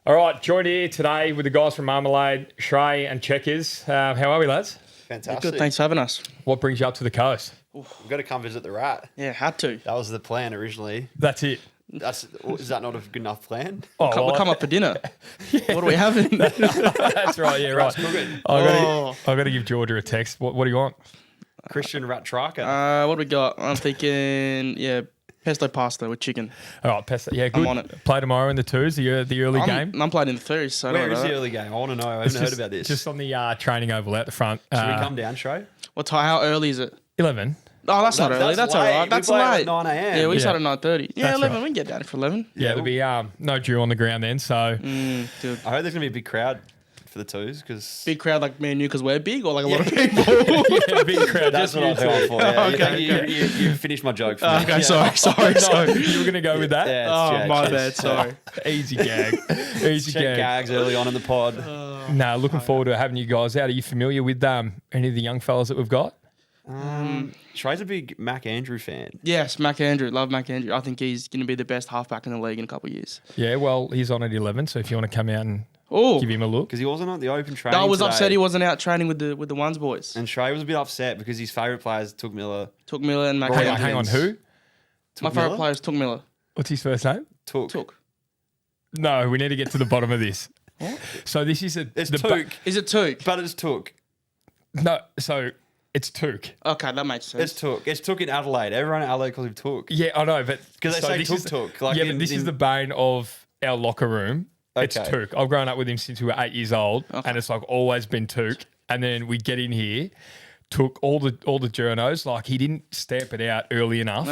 All right, joined here today with the guys from Marmalade, Shrey and Checkers. How are we, lads? Fantastic. Good, thanks for having us. What brings you up to the coast? We've got to come visit the rat. Yeah, had to. That was the plan originally. That's it. Is that not a good enough plan? Oh, We'll come up for dinner. What are we having? That's right, yeah, right. Cooking. I've got to give Georgia a text. What do you want? Christian rat tracker. What do we got? I'm thinking, pesto pasta with chicken. All right, Pesta. Yeah, good. on it. Play tomorrow in the twos, the early game. I'm playing in the thirties, so I don't Where know is the that. early game? I want to know. I haven't heard about this. Just on the training oval out the front. Should we come down, Shrey? What time? How early is it? 11. Oh, that's not early. That's all late. right. That's we play late. at 9 a.m. Yeah, we Yeah. start at 9:30. Yeah, That's 11. right. We can get down for 11. Yeah, there'll be no dew on the ground then, so... Dude. I heard there's going to be a big crowd for the twos because Big crowd like me and you because we're big, or like a lot of people. yeah, big crowd. that's just what I was you going two. for. Yeah. Okay, You finished my joke for me. Okay, sorry. No, you were going to go with that? Yeah, it's Oh, jokes. my bad. Sorry. Easy gag. Easy Check gag. gags early on in the pod. No, looking forward to having you guys out. Are you familiar with any of the young fellas that we've got? Shrey's a big Mac Andrew fan. Yes, Mac Andrew. Love Mac Andrew. I think he's going to be the best halfback in the league in a couple of years. Yeah, well, he's on at 11, so if you want to come out and Oh, give him a look. Because he wasn't at the open training I was today. upset he wasn't out training with the ones boys. And Shrey was a bit upset because his favourite players took Miller. Took Miller and Mac Roy Andrew. Hang on, Atkins. who? My Miller? favourite player is Took Miller. What's his first name? Took. No, we need to get to the bottom of this. What? So this is It's the Took, Is it Took? but it's Took. No, so it's Took. Okay, that makes sense. It's Took. It's Took in Adelaide. Everyone in Adelaide calls him Took. Yeah, I know, but... Because they so say this Took is- Took. Like yeah, in- but this is in- the bane of our locker room. It's Okay. Took. I've grown up with him since we were 8 years old, Okay. and it's like always been Took. And then we get in here, took all the journos, like he didn't stamp it out early enough.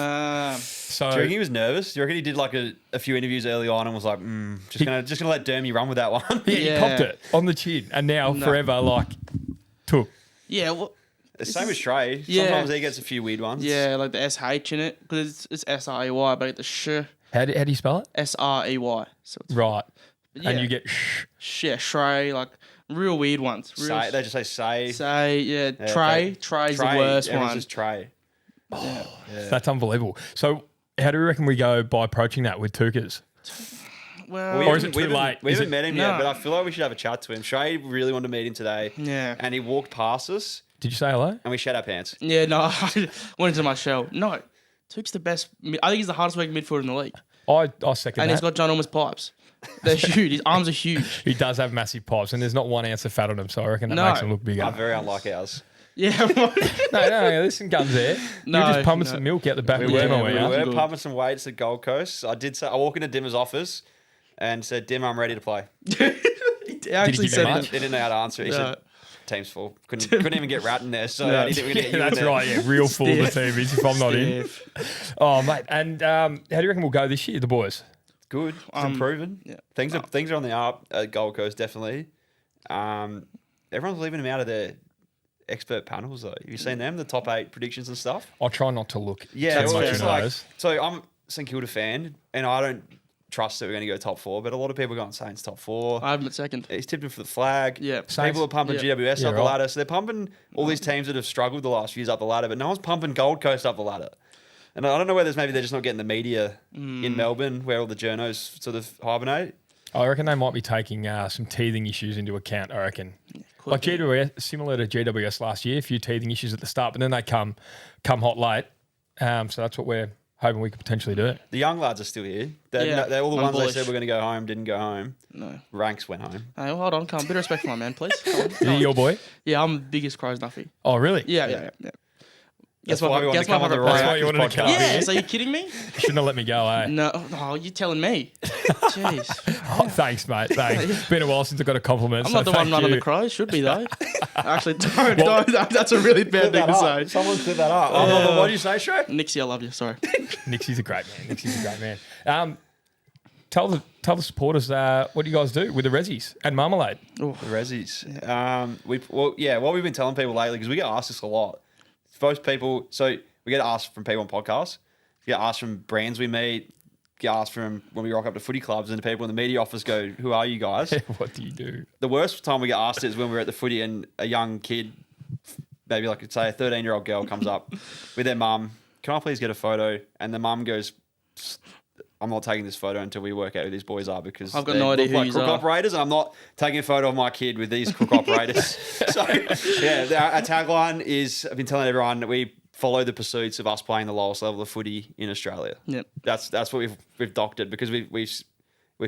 So Do you reckon he was nervous? Do you reckon he did like a few interviews early on and was like, just gonna let Dermy run with that one? yeah, he Yeah. popped it on the chin, and now forever like Took. Yeah, well, The same as Shrey. Yeah. Sometimes he gets a few weird ones. yeah, like the SH in it because it's SREY, but the How do you spell it? SREY. So it's Right. yeah, And you get shh. yeah, Shrey, like real weird ones. Real Say, they just say say. say yeah, Yeah, Trey. Trey's the worst everyone one. says Trey. That's unbelievable. So how do we reckon we go by approaching that with Tukas? Well, Or is it too we haven't- late? We Is haven't it- met him No. yet, but I feel like we should have a chat to him. Shrey really wanted to meet him today. Yeah. And he walked past us Did you say hello? and we shat our pants. yeah, no, I went into my shell. No, Took's the best. I think he's the hardest working midfielder in the league, I second and that. he's got ginormous pipes. They're huge. His arms are huge. He does have massive pipes, and there's not 1 ounce of fat on him, so I reckon that No. makes him look bigger. Very unlike ours. Yeah. No, there's some guns there. No, You're just pumping no. some milk out the back We of were, the demo, we yeah? were Good. pumping some weights at Gold Coast. I walk into Dimmer's office and said, Dimmer, I'm ready to play. He actually give him said much? it. He didn't know how to answer it. He No. said, team's full. Couldn't even get Rat in there, so I didn't Yeah, get you in that's there. right. Yeah, real full of the team is if I'm not in. Stiff. Oh, mate. And how do you reckon we'll go this year, the boys? Good. It's improving. yeah. Things are on the up at Gold Coast, definitely. Everyone's leaving them out of their expert panels, though. Have you seen them, the top 8 predictions and stuff? I'll try not to look Yeah, too well, much it's into like, those. so I'm a St Kilda fan, and I don't trust that we're going to go top 4, but a lot of people are going Saints top 4. I have him at second. He's tipped him for the flag. Yeah. People are pumping Yeah. GWS Yeah, up the right. ladder. So they're pumping all these teams that have struggled the last few years up the ladder, but no one's pumping Gold Coast up the ladder. And I don't know whether maybe they're just not getting the media in Melbourne where all the journos sort of hibernate. I reckon they might be taking some teething issues into account, I reckon. Could Like be. GWS, similar to GWS last year, a few teething issues at the start, but then they come hot late. So that's what we're hoping we could potentially do. The young lads are still here. Yeah, They're all the I'm ones bullish. they said were going to go home, didn't go home. No. Ranks went home. Hey, well, hold on. Come on. Bit of respect for my man, please. Come on. Is he your boy? Yeah, I'm the biggest Crows Nuffy. Oh, really? Yeah. That's why we wanted to come on the favourite That's player. why you wanted to come Yeah, here. so you kidding me? You shouldn't have let me go, eh? No, you're telling me. Jeez. Oh, thanks, mate. Thanks. Been a while since I got a compliment. I'm so not the one thank running you. the Crows. Should be, though. Actually, don't. That's a really bad thing to say. Someone clear that up. What did you say, Shrek? Nixie, I love you. Sorry. Nixie's a great man. Tell the supporters what do you guys do with the Rezzies and Marmalade? The Rezzies. What we've been telling people lately, because we get asked this a lot. Most people, so we get asked from people on podcasts, we get asked from brands we meet, get asked from when we rock up to footy clubs, and the people in the media office go, "Who are you guys?" What do you do? The worst time we get asked is when we're at the footy and a young kid, maybe like say a 13-year-old girl comes up with their mum, "Can I please get a photo?" And the mum goes, I'm not taking this photo until we work out who these boys are because I've got they no idea look who like yous crook are. operators, and I'm not taking a photo of my kid with these crook operators. So our tagline is, I've been telling everyone, we follow the pursuits of us playing the lowest level of footy in Australia. Yep. That's what we've doctored because we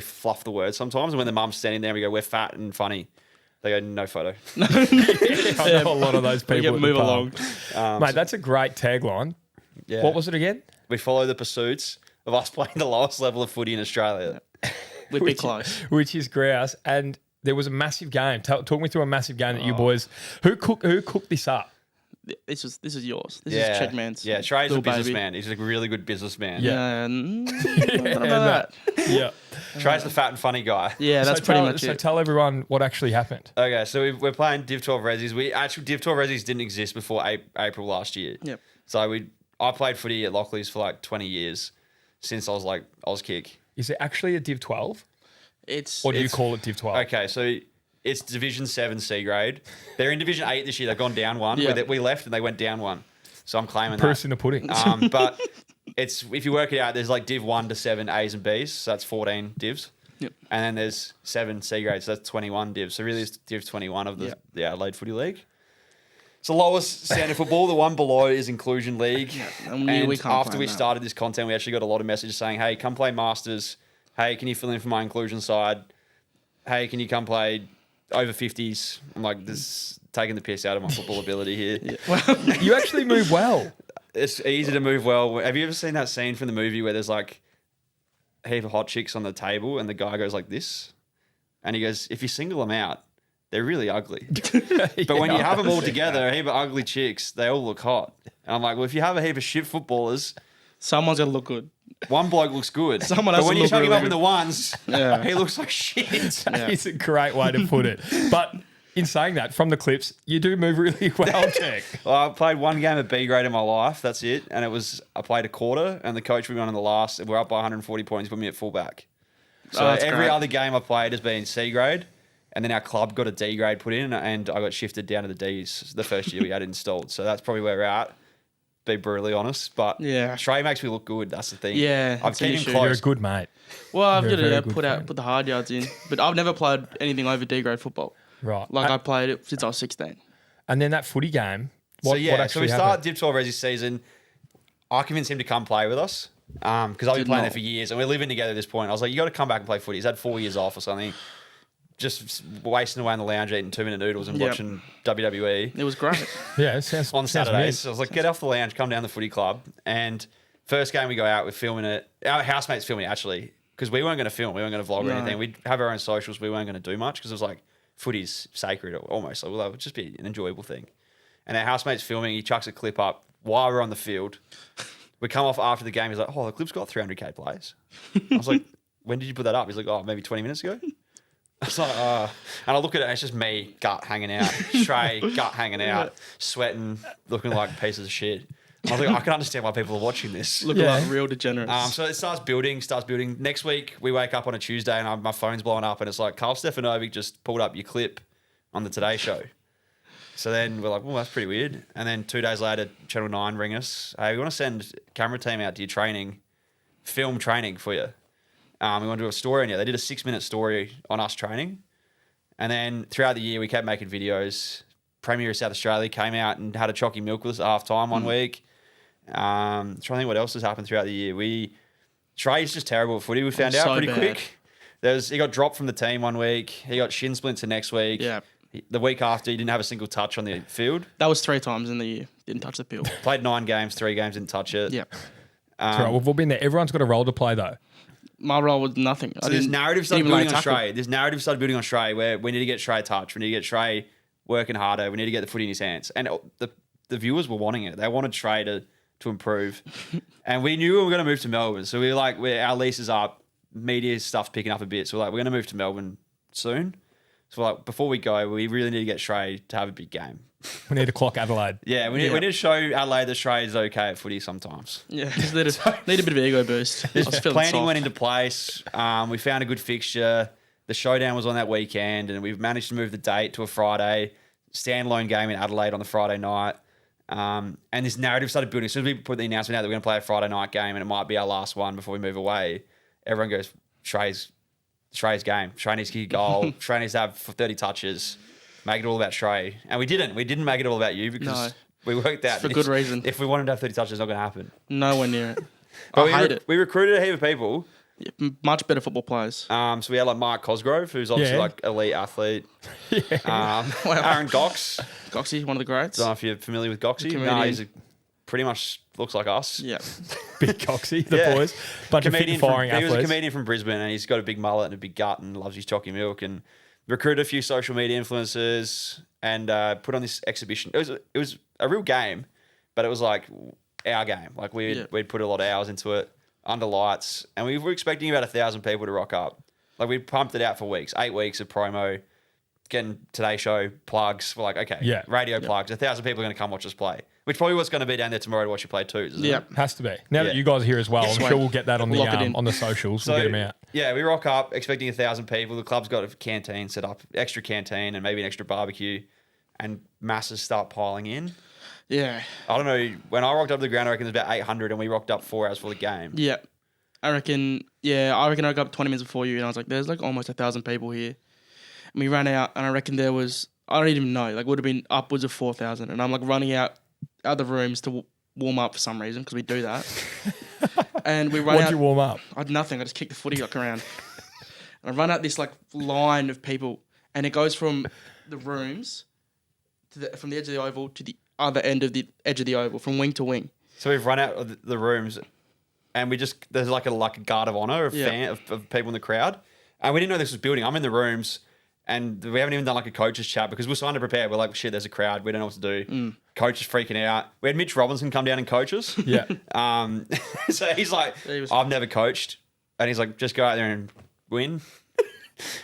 fluff the words sometimes, and when the mum's standing there, we go, we're fat and funny. They go, no photo. I know a lot of those We people. get at the move pub. along. Mate, that's a great tagline. Yeah. What was it again? We follow the pursuits of us playing the lowest level of footy in Australia. We'd be close. Which is grouse. And there was a massive game. Talk me through a massive game that you boys. Who cooked this up? This is yours. This Yeah. is Checkman's. Yeah, Trey's a little baby. businessman. He's a really good businessman. Yeah. I don't know about that. Yeah. Trey's the fat and funny guy. Yeah, that's so pretty tell, much so it. tell everyone what actually happened. Okay, so we're playing Div 12 Resis. Div 12 Resis didn't exist before April last year. Yep. So I played footy at Lockleys for like 20 years since I was kick. Is it actually a Div 12? It's Or do you call it Div 12? Okay, so it's Division 7 C grade. They're in Division 8 this year. They've gone down one. Yeah. We left and they went down one. So I'm claiming Proof's that. in the pudding. But it's if you work it out, there's like Div 1 to 7 A's and B's. So that's 14 divs. Yep. And then there's 7 C grades. So that's 21 divs. So really it's Div 21 of the Adelaide Footy League. It's the lowest standard football. The one below is Inclusion League. and And we can't after play we that. started this content, we actually got a lot of messages saying, hey, come play Masters. Hey, can you fill in for my inclusion side? Hey, can you come play over 50s? I'm like, this is taking the piss out of my football ability here. You actually move well. It's easy to move well. Have you ever seen that scene from the movie where there's like a heap of hot chicks on the table and the guy goes like this? And he goes, if you single them out, they're really ugly. But when you have them all together, a heap of ugly chicks, they all look hot. And I'm like, well, if you have a heap of shit footballers, Someone's gonna look good. one bloke looks good. Someone but has when to you look chuck him really up in good. the ones, Yeah. he looks like shit. That is a great way to put it. But in saying that, from the clips, you do move really well, Jack. Well, I played one game of B grade in my life. That's it. And I played a quarter, and the coach put me on in the last. We're up by 140 points, put me at fullback. So that's every great. other game I played has been C grade. And then our club got a D grade put in, and I got shifted down to the Ds the first year we had installed. So that's probably where we're at. Be brutally honest, but Yeah. Trey makes me look good. That's the thing. Yeah, I've it's an kept him issue. You're a close. good mate. Well, I've You're a got to very good put friend. the hard yards in, but I've never played anything over D grade football. Right. Like I played it since I was 16. And then that footy game. So What yeah, so actually we start happened? Div 12 Resi season. I convinced him to come play with us because I've been Did playing not. there for years, and we're living together at this point. I was like, you got to come back and play footy. He's had 4 years off or something. Just wasting away in the lounge eating 2-minute noodles and Yep. watching WWE It was great. Yeah, it sounds on sounds Saturdays. weird. So I was like, get off the lounge, come down to the footy club. And first game we go out, we're filming it. Our housemates filming it actually because we weren't going to film, we weren't going to vlog or No. anything. We'd have our own socials. We weren't going to do much because it was like footy's sacred almost. Like, well, that would just be an enjoyable thing. And our housemate's filming. He chucks a clip up while we're on the field. We come off after the game. He's like, oh, the clip's got 300K plays. I was like, when did you put that up? He's like, oh, maybe 20 minutes ago. I was like, and I look at it, and it's just me, gut hanging out. Trey, gut hanging out, sweating, looking like pieces of shit. I was like, I can understand why people are watching this. Looking Yeah. like real degenerates. So it starts building. Next week, we wake up on a Tuesday and my phone's blowing up and it's like, Carl Stefanovic just pulled up your clip on the Today Show. So then we're like, well, that's pretty weird. And then 2 days later, Channel 9 ring us. Hey, we want to send camera team out to your training, film training for you. We want to do a story on you. They did a 6-minute story on us training. And then throughout the year, we kept making videos. Premier of South Australia came out and had a chocky milk with us at half time one week. Trying to think what else has happened throughout the year. Trey's just terrible at footy. We found out So pretty bad. quick. He got dropped from the team one week. He got shin splints the next week. Yeah. The week after, he didn't have a single touch on the field. That was 3 times in the year. Didn't touch the field. Played 9 games, 3 games, didn't touch it. Yeah. That's right. We've all been there. Everyone's got a role to play, though. My role was nothing. So this narrative started didn't even building on tackle. Shrey. This narrative started building on Shrey where we need to get Shrey touch. We need to get Shrey working harder. We need to get the footy in his hands. And the viewers were wanting it. They wanted Shrey to improve. And we knew we were going to move to Melbourne. So we were like, our lease is up. Media stuff's picking up a bit. So we're like, we're going to move to Melbourne soon. So we're like, before we go, we really need to get Shrey to have a big game. We need to clock Adelaide. Yeah, we need to show Adelaide that Shrey is okay at footy sometimes. Yeah, just need a bit of ego boost. I was feeling Planning soft. went into place. We found a good fixture. The showdown was on that weekend, and we've managed to move the date to a Friday. Standalone game in Adelaide on the Friday night. And this narrative started building. As soon as we put the announcement out that we're going to play a Friday night game and it might be our last one before we move away, everyone goes, Shrey's game. Shrey needs to kick a goal. Shrey needs to have 30 touches. Make it all about Shrey. And we didn't. We didn't make it all about you because we worked out. For good reason. If we wanted to have 30 touches, it's not going to happen. Nowhere near it. But I hate it. We recruited a heap of people. Yeah, much better football players. So we had like Mark Cosgrove, who's obviously like elite athlete. Aaron Gox. Goxie, one of the greats. I don't know if you're familiar with Goxie. No, he's pretty much looks like us. Yeah. Big Choccy, the boys. Bunch of fit and firing athletes. He was a comedian from Brisbane and he's got a big mullet and a big gut and loves his chalky milk and recruited a few social media influencers and put on this exhibition. It was a real game, but it was like our game. Like we'd put a lot of hours into it under lights and we were expecting about 1,000 people to rock up. Like we pumped it out for weeks, 8 weeks of promo, getting Today Show plugs. We're like, okay, radio plugs. 1,000 people are going to come watch us play. Which probably what's going to be down there tomorrow to watch you play too, isn't it? Has to be. Now that you guys are here as well, I'm sure we'll get that on the socials. So, we'll get them out. Yeah, we rock up expecting 1,000 people. The club's got a canteen set up, extra canteen and maybe an extra barbecue, and masses start piling in. Yeah. I don't know. When I rocked up to the ground, I reckon there's about 800 and we rocked up 4 hours for the game. Yeah. I reckon I got up 20 minutes before you and I was like, there's like almost 1,000 people here. And we ran out and I reckon there was, I don't even know, like would have been upwards of 4,000. And I'm like running out other rooms to warm up for some reason because we do that. And we run out. What'd you warm up? I had nothing. I just kicked the footy like around. And I run out this like line of people and it goes from the rooms from the edge of the oval to the other end of the edge of the oval, from wing to wing. So we've run out of the rooms and there's like a guard of honour of people in the crowd. And we didn't know this was building. I'm in the rooms and we haven't even done like a coach's chat because we're trying to prepare. We're like, shit, there's a crowd. We don't know what to do. Coach is freaking out. We had Mitch Robinson come down and coach us. Yeah. So he's like, I've never coached. And he's like, just go out there and win.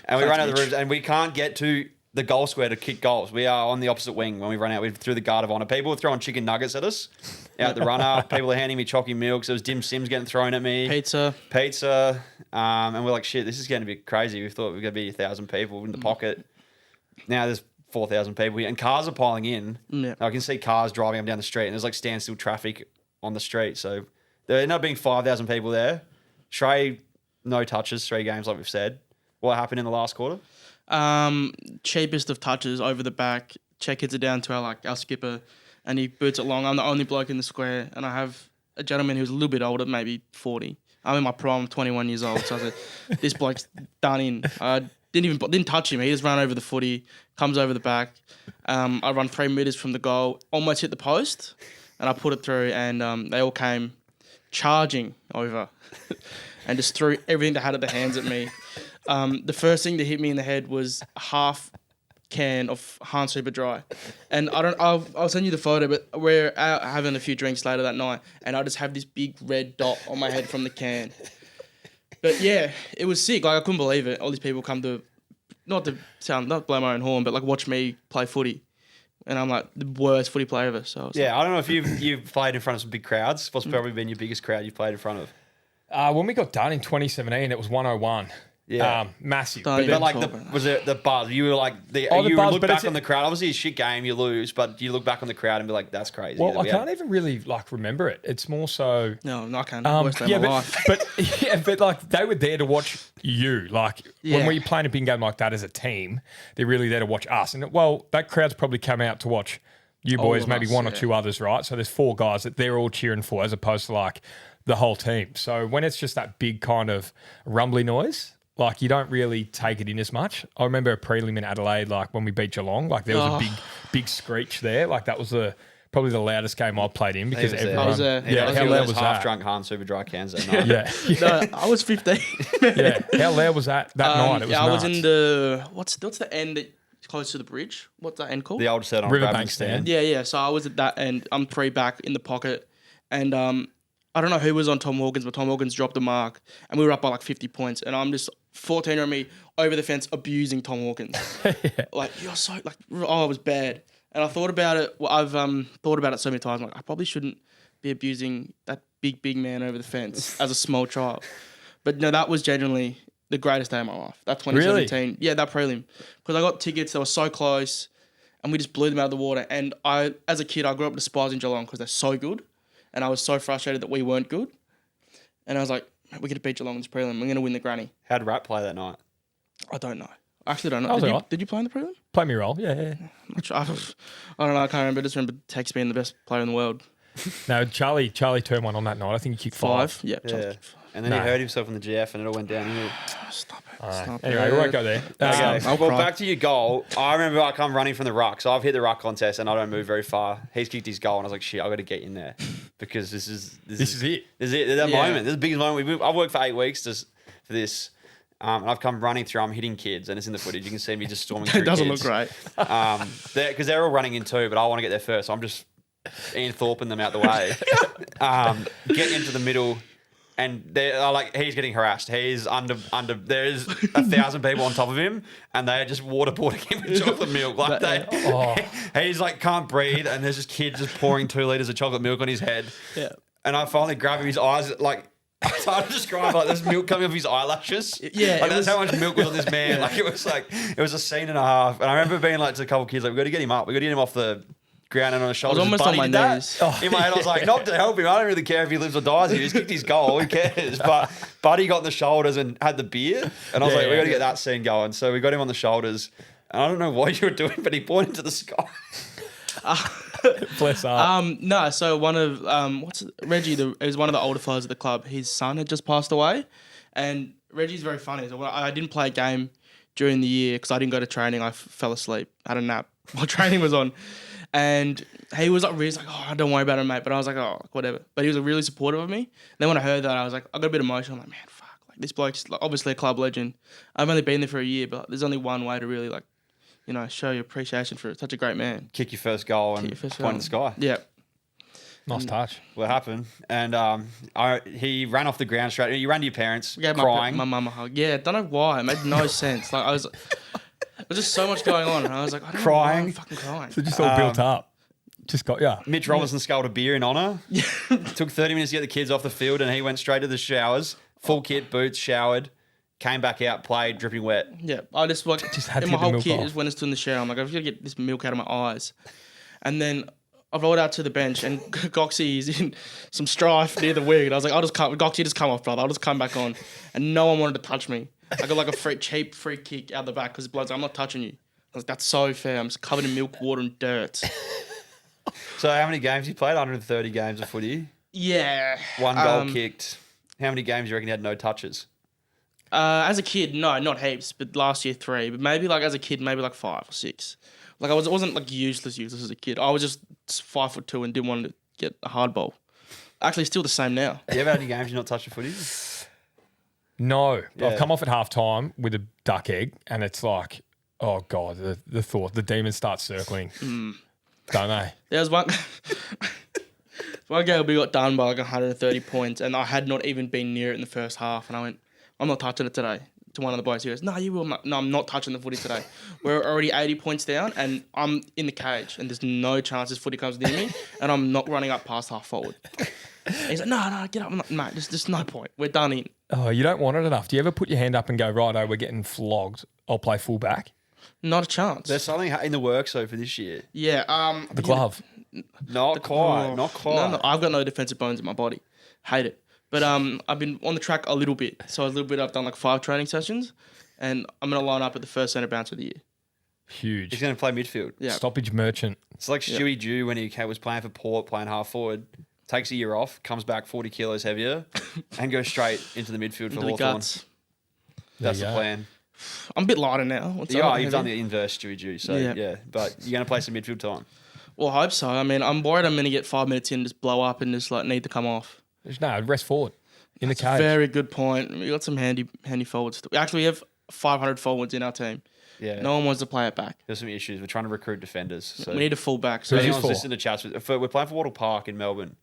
And we run out of the rooms and we can't get to the goal square to kick goals. We are on the opposite wing when we run out. We threw the guard of honour. People were throwing chicken nuggets at us out the runner. People are handing me chalky milks. There was dim sims getting thrown at me. Pizza. And we're like, shit, this is going to be crazy. We thought we were going to be 1,000 people in the pocket. Now there's 4,000 people here. And cars are piling in. Yeah. I can see cars driving up and down the street and there's like standstill traffic on the street. So there ended up being 5,000 people there. Shrey, no touches, 3 games like we've said. What happened in the last quarter? Cheapest of touches over the back. Check hits it down to our skipper and he boots it long. I'm the only bloke in the square and I have a gentleman who's a little bit older, maybe 40. I'm in my prime, 21 years old. So I said, this bloke's done in. I didn't touch him. He just ran over the footy, comes over the back. I run 3 meters from the goal, almost hit the post and I put it through and they all came charging over and just threw everything they had at their hands at me. The first thing that hit me in the head was a half can of Hans Super Dry. And I'll send you the photo, but we're out having a few drinks later that night and I just have this big red dot on my head from the can. But yeah, it was sick. Like I couldn't believe it. All these people come to, not blow my own horn, but like watch me play footy. And I'm like the worst footy player ever. So I don't know if you've played in front of some big crowds. What's probably been your biggest crowd you've played in front of? When we got done in 2017, it was 101. Yeah, massive. But like was it the buzz? You were like you look back on the crowd. Obviously, a shit game, you lose, but you look back on the crowd and be like, "That's crazy." Well, I can't even really like remember it. It's more so. No, I can't. Worst day of my life. But like they were there to watch you. Like when we're playing a big game like that as a team, they're really there to watch us. And that crowd's probably come out to watch you boys, maybe one or two others, right? So there's 4 guys that they're all cheering for, as opposed to like the whole team. So when it's just that big kind of rumbly noise. Like, you don't really take it in as much. I remember a prelim in Adelaide, like, when we beat Geelong, like, there was a big screech there. Like, that was probably the loudest game I played in because everyone... how loud was that? Half-drunk Hans Super Dry cans that night. No, I was 15. How loud was that night? It was I was in the... What's the end that's close to the bridge? What's that end called? The old set on Riverbank stand. Yeah. So I was at that end. I'm 3 back in the pocket. And I don't know who was on Tom Hawkins, but Tom Hawkins dropped a mark. And we were up by like 50 points. And I'm just... 14 on me over the fence abusing Tom Hawkins. Like, you're so like, oh, it was bad. And I thought about it. Well, I've thought about it so many times. Like, I probably shouldn't be abusing that big man over the fence as a small child. But no, that was genuinely the greatest day of my life. That 2017. Really? Yeah, that prelim. Because I got tickets. They were so close. And we just blew them out of the water. And as a kid, I grew up despising Geelong because they're so good. And I was so frustrated that we weren't good. And I was like, we're going to beat Geelong in this prelim. We're going to win the granny. How'd Rat play that night? I don't know. I actually don't know. I was alright. Did you play in the prelim? Play me role, yeah. I'm not sure. I don't know. I can't remember. I just remember Tex being the best player in the world. No, Charlie turned one on that night. I think he kicked 5. Yep. Yeah. And then he hurt himself in the GF and it all went downhill. Stop it. Anyway, we won't go there. Okay. I'll Well, cry. back to your goal. I remember I come running from the ruck. So I've hit the ruck contest and I don't move very far. He's kicked his goal and I was like, shit, I got to get in there because this is it. This is it. This is that Yeah. moment. This is the biggest moment. I've worked for 8 weeks for this. And I've come running through. I'm hitting kids, and it's in the footage. You can see me just storming through It doesn't kids. look great. Because they're all running in too, but I want to get there first. So I'm just Ian Thorping them out the way. Get into the middle, and they're like, he's getting harassed. He's under. There's 1,000 people on top of him, and they're just waterboarding him with chocolate milk. He's like can't breathe, and there's just kids just pouring 2 liters of chocolate milk on his head. Yeah. And I finally grab him. His eyes like. It's hard to describe, like there's milk coming off his eyelashes. Yeah, like that's how much milk was on this man. Like it was a scene and a half. And I remember being like to a couple of kids, like we got to get him up. We got to get him off the ground and on his shoulders. I was almost Buddy on did my that. knees. In my head, I was like, not to help him. I don't really care if he lives or dies. He just kicked his goal. Who cares? But Buddy got in the shoulders and had the beer. And I was like, we got to get that scene going. So we got him on the shoulders. And I don't know what you were doing, but he pointed to the sky. Bless up. No, so one of Reggie, it was one of the older fellas at the club. His son had just passed away, and Reggie's very funny. So I didn't play a game during the year because I didn't go to training. I fell asleep, had a nap while training was on, and he was like, really like, oh, don't worry about it, mate. But I was like, oh, whatever. But he was really supportive of me. And then when I heard that, I was like, I got a bit emotional. I'm like, man, fuck, like this bloke's like obviously a club legend. I've only been there for a year, but there's only one way to really like, show your appreciation for such a great man. Kick your first goal and point in the sky. Yeah. Nice touch. What happened? And he ran off the ground straight. You ran to your parents, Gave crying. my mum a hug. Yeah, don't know why. It made no sense. Like there was just so much going on, and I was like, I don't know why I'm fucking crying. So just all built up. Just got Mitch Robinson sculled a beer in honour. Took 30 minutes to get the kids off the field, and he went straight to the showers. Full kit, boots, showered. Came back out, played, dripping wet. Yeah, I just like had to in get my the whole milk kit off. is when it's in the shower. I'm like, I've got to get this milk out of my eyes, and then I rolled out to the bench, and Goxie is in some strife near the wing. And I was like, Goxie, just come off, brother. I'll just come back on, and no one wanted to touch me. I got like a cheap free kick out the back because Blood's like, I'm not touching you. I was like, that's so fair. I'm just covered in milk, water, and dirt. So how many games you played? 130 games of footy. Yeah. 1 goal kicked. How many games do you reckon you had no touches? As a kid, no, not heaps, but last year 3. But maybe like as a kid, maybe like 5 or 6. Like it wasn't like useless as a kid. I was just 5'2" and didn't want to get a hard ball. Actually, still the same now. You ever had any games you not touched the footy? No. Yeah. I've come off at half time with a duck egg, and it's like, oh God, the thought, the demons start circling. Don't they? There was one game we got done by like 130 points, and I had not even been near it in the first half, and I went, I'm not touching it today. To one of the boys, he goes, no, you will not. No, I'm not touching the footy today. We're already 80 points down, and I'm in the cage, and there's no chance this footy comes near me, and I'm not running up past half forward. And he's like, no, get up. I'm like, mate, there's no point. We're done in. Oh, you don't want it enough. Do you ever put your hand up and go, righto, we're getting flogged. I'll play fullback? Not a chance. There's something in the works though for this year. Yeah. The glove. Not quite. Oh, Not quite. No, I've got no defensive bones in my body. Hate it. But I've been on the track a little bit. So I've done like 5 training sessions, and I'm going to line up at the first centre bounce of the year. Huge. He's going to play midfield. Yeah. Stoppage merchant. It's like Stewie Dew when he was playing for Port, playing half forward, takes a year off, comes back 40 kilos heavier, and goes straight into the midfield for Into the Hawthorn. guts. That's There the you go. plan. I'm a bit lighter now. You've done the inverse Stewie Dew, so Yeah. yeah. But you're going to play some midfield time. Well, I hope so. I mean, I'm worried I'm going to get 5 minutes in, just blow up and just like need to come off. No, rest forward. In the cage. Very good point. We got some handy forwards. Actually, we have 500 forwards in our team. Yeah. No one wants to play it back. There's some issues. We're trying to recruit defenders. So We need a fullback. if So Who's this anyone's for? listening to chats, we're playing for Wattle Park in Melbourne.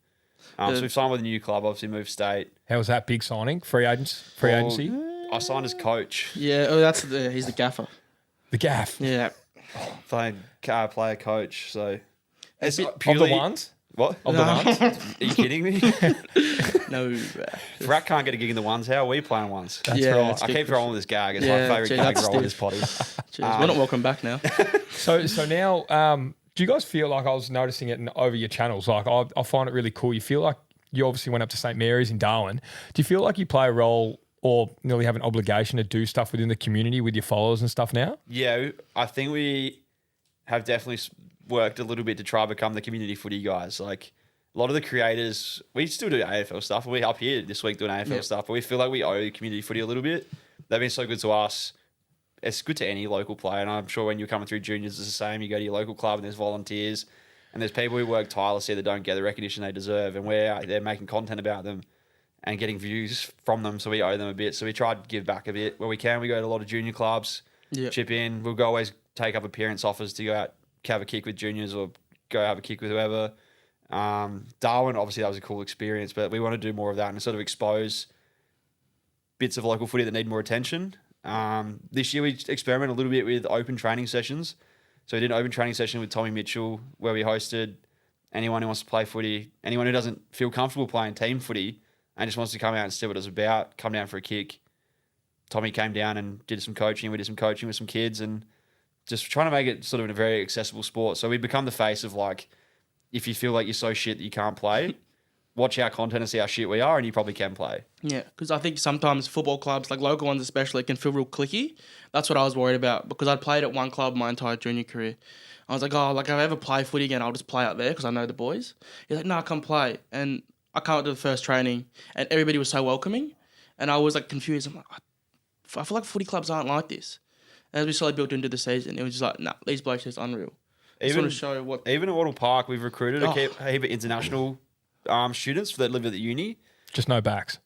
So we've signed with a new club, obviously moved state. How was that big signing? Free agency? I signed as coach, yeah, he's the gaffer. The gaff. Yeah. playing player coach. So it's bit- Of purely the ones? What? Of the ones? Are you kidding me? No. If Rat can't get a gig in the ones, how are we playing ones? That's Yeah, right. it's I good keep throwing this gag. It's Yeah, my favourite gee, gag that's roll in this stiff. potty. Jeez, we're not welcome back now. So now, do you guys feel like I was noticing it over your channels? Like I find it really cool. You feel like you obviously went up to St. Mary's in Darwin. Do you feel like you play a role or nearly have an obligation to do stuff within the community with your followers and stuff now? Yeah, I think we have definitely worked a little bit to try to become the community footy guys. Like a lot of the creators, we still do AFL stuff. We're up here this week doing AFL stuff, but we feel like we owe community footy a little bit. They've been so good to us. It's good to any local player, and I'm sure when you're coming through juniors, it's the same. You go to your local club and there's volunteers, and there's people who work tirelessly that don't get the recognition they deserve, and we're out there making content about them and getting views from them, so we owe them a bit. So we try to give back a bit where we can. We go to a lot of junior clubs, chip in. We'll always take up appearance offers to go out, have a kick with juniors or go have a kick with whoever. Darwin, obviously that was a cool experience, but we want to do more of that and sort of expose bits of local footy that need more attention. This year we experimented a little bit with open training sessions. So we did an open training session with Tommy Mitchell where we hosted anyone who wants to play footy, anyone who doesn't feel comfortable playing team footy and just wants to come out and see what it's about, come down for a kick. Tommy came down and did some coaching. We did some coaching with some kids and just trying to make it sort of a very accessible sport. So we become the face of like, if you feel like you're so shit that you can't play, watch our content and see how shit we are and you probably can play. Yeah, because I think sometimes football clubs, like local ones especially, can feel real cliquey. That's what I was worried about because I'd played at one club my entire junior career. I was like, oh, like if I ever play footy again, I'll just play out there because I know the boys. He's like, no, come play. And I come up to the first training and everybody was so welcoming and I was like confused. I'm like, I feel like footy clubs aren't like this. As we slowly built into the season, it was just like, nah, these blokes are just unreal. Even to show what. Even at Wattle Park, we've recruited a heap of international students that live at the uni. Just no backs.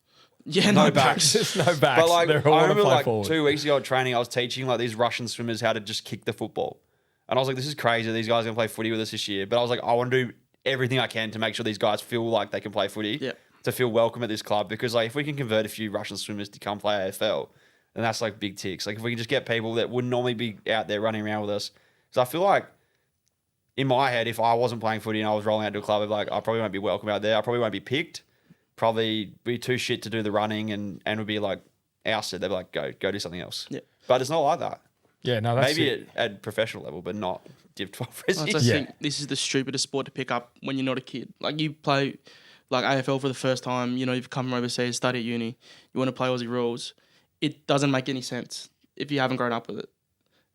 Yeah, no backs. Just no backs. But like, They're all I remember like forward. 2 weeks ago at training, I was teaching like these Russian swimmers how to just kick the football. And I was like, this is crazy. These guys are going to play footy with us this year. But I was like, I want to do everything I can to make sure these guys feel like they can play footy, to feel welcome at this club. Because like, if we can convert a few Russian swimmers to come play AFL, then that's like big ticks. Like if we can just get people that wouldn't normally be out there running around with us. So I feel like in my head, if I wasn't playing footy and I was rolling out to a club, I'd be like, I probably won't be welcome out there. I probably won't be picked. Probably be too shit to do the running and would be like ousted. They'd be like, go do something else. Yeah. But it's not like that. Yeah, no, that's maybe at professional level, but not Div 12 I Resies. think this is the stupidest sport to pick up when you're not a kid. Like you play like AFL for the first time, you know, you've come from overseas, study at uni, you want to play Aussie rules. It doesn't make any sense if you haven't grown up with it.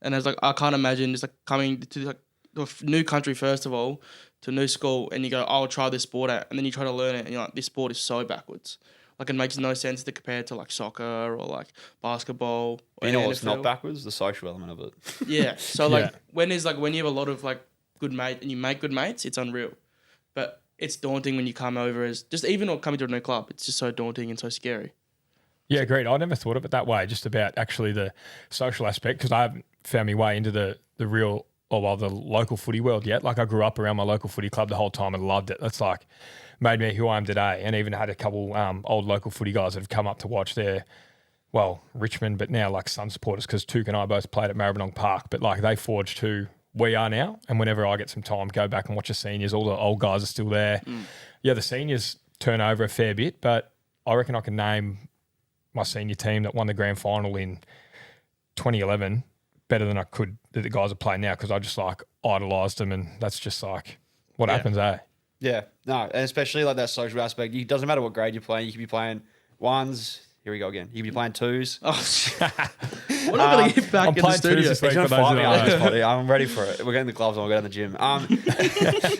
And it's like, I can't imagine just like coming to like a new country, first of all, to a new school, and you go, I'll try this sport out. And then you try to learn it, and you're like, this sport is so backwards. Like, it makes no sense to compare it to like soccer or like basketball. Or You know NFL. what's not backwards? The social element of it. Yeah. So like when you have a lot of like good mates and you make good mates, it's unreal. But it's daunting when you come over as just even or coming to a new club. It's just so daunting and so scary. Yeah, agreed. I never thought of it that way, just about actually the social aspect, because I haven't found my way into the real, the local footy world yet. Like I grew up around my local footy club the whole time and loved it. That's like made me who I am today, and even had a couple old local footy guys that have come up to watch their, Richmond, but now like Sun supporters, because Took and I both played at Marmalade Park, but like they forged who we are now. And whenever I get some time, go back and watch the seniors, all the old guys are still there. Yeah, the seniors turn over a fair bit, but I reckon I can name my senior team that won the grand final in 2011 better than I could that the guys are playing now, because I just like idolised them, and that's just like what happens, eh? Yeah, no, and especially like that social aspect. It doesn't matter what grade you're playing. You could be playing ones. Here we go again. You could be playing twos. Oh, we're not going to get back in the studio. This week He's for gonna those fight who me don't on know. this potty. I'm ready for it. We're getting the gloves on. We'll go down the gym.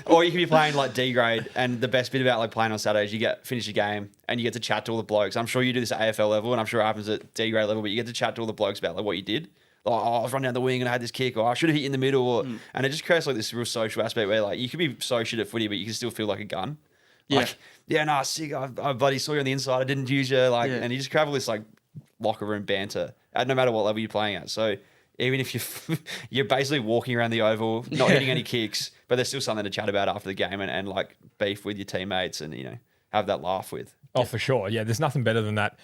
Or you could be playing like D grade, and the best bit about like playing on Saturdays, you finish your game and you get to chat to all the blokes. I'm sure you do this at AFL level, and I'm sure it happens at D grade level, but you get to chat to all the blokes about like what you did. Like, I was running down the wing and I had this kick, or I should have hit you in the middle, and it just creates like this real social aspect where like you could be so shit at footy, but you can still feel like a gun. Like, sick. I bloody saw you on the inside. I didn't use you, and you just have all this like locker room banter at no matter what level you're playing at. So even if you're basically walking around the oval, not hitting any kicks, but there's still something to chat about after the game and like beef with your teammates and have that laugh with. Oh, for sure. Yeah, there's nothing better than that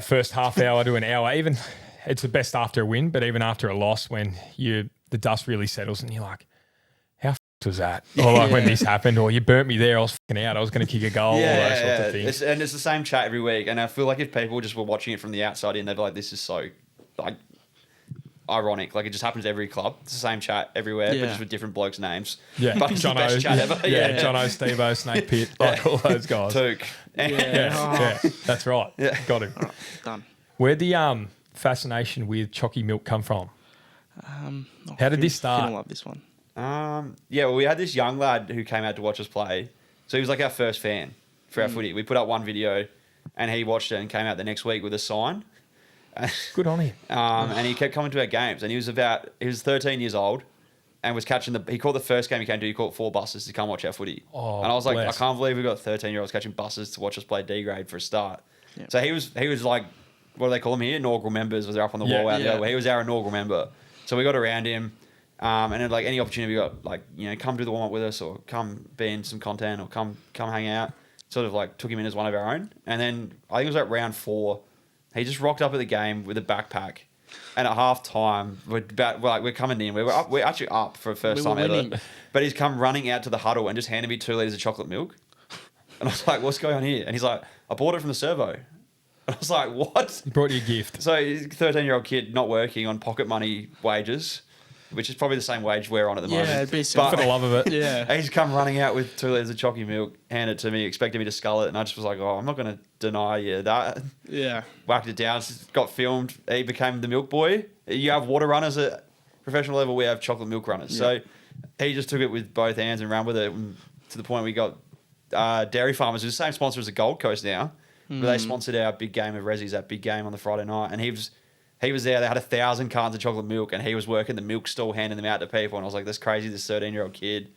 first half hour to an hour. Even it's the best after a win, but even after a loss, when the dust really settles and you're like, how was that? Or like when this happened, or you burnt me there, I was fucking out, I was going to kick a goal, all those sorts of things. It's the same chat every week, and I feel like if people just were watching it from the outside in, they'd be like, this is so, like, ironic. Like, it just happens every club. It's the same chat everywhere, but Yeah. just with different blokes' names. Yeah, But it's the best chat ever. Yeah, Jono, Stevo, Snake Pit, like all those guys. Took. Yeah, that's right. Yeah. Got him. All right, done. Where'd the fascination with chalky milk come from? How did this start? I love this one. Well, we had this young lad who came out to watch us play. So he was like our first fan for our footy. We put up one video and he watched it and came out the next week with a sign. Good on him. And he kept coming to our games. And he was 13 years old and was catching he caught the first game he came to, he caught 4 buses to come watch our footy. Oh, and I was like, bless. I can't believe we've got 13-year-olds catching buses to watch us play D grade for a start. Yep. So he was like, what do they call him here? Inaugural members. Was there up on the Yeah. wall out Yeah. there? He was our inaugural member. So we got around him. And then, like, any opportunity we got, like, come do the warm up with us, or come be in some content, or come hang out. Sort of like took him in as one of our own. And then I think it was like round 4. He just rocked up at the game with a backpack. And at half time, we're coming in. We're actually up for the first We time were ever. winning. But he's come running out to the huddle and just handed me 2 litres of chocolate milk. And I was like, what's going on here? And he's like, I bought it from the servo. And I was like, what? He brought you a gift. So, 13-year-old kid not working on pocket money wages, which is probably the same wage we're on at the moment. Yeah, it'd be For the love of it. Yeah. He's come running out with 2 litres of chalky milk, handed it to me, expecting me to scull it, and I just was like, oh, I'm not going to deny you that. Yeah. Whacked it down, got filmed. He became the milk boy. You have water runners at professional level, we have chocolate milk runners. Yeah. So he just took it with both hands and ran with it, and to the point we got Dairy Farmers, who's the same sponsor as the Gold Coast now, but they sponsored our big game of Resi's, that big game on the Friday night, and he was there. They had 1,000 cartons of chocolate milk, and he was working the milk stall, handing them out to people. And I was like, "That's crazy." This 13-year-old kid,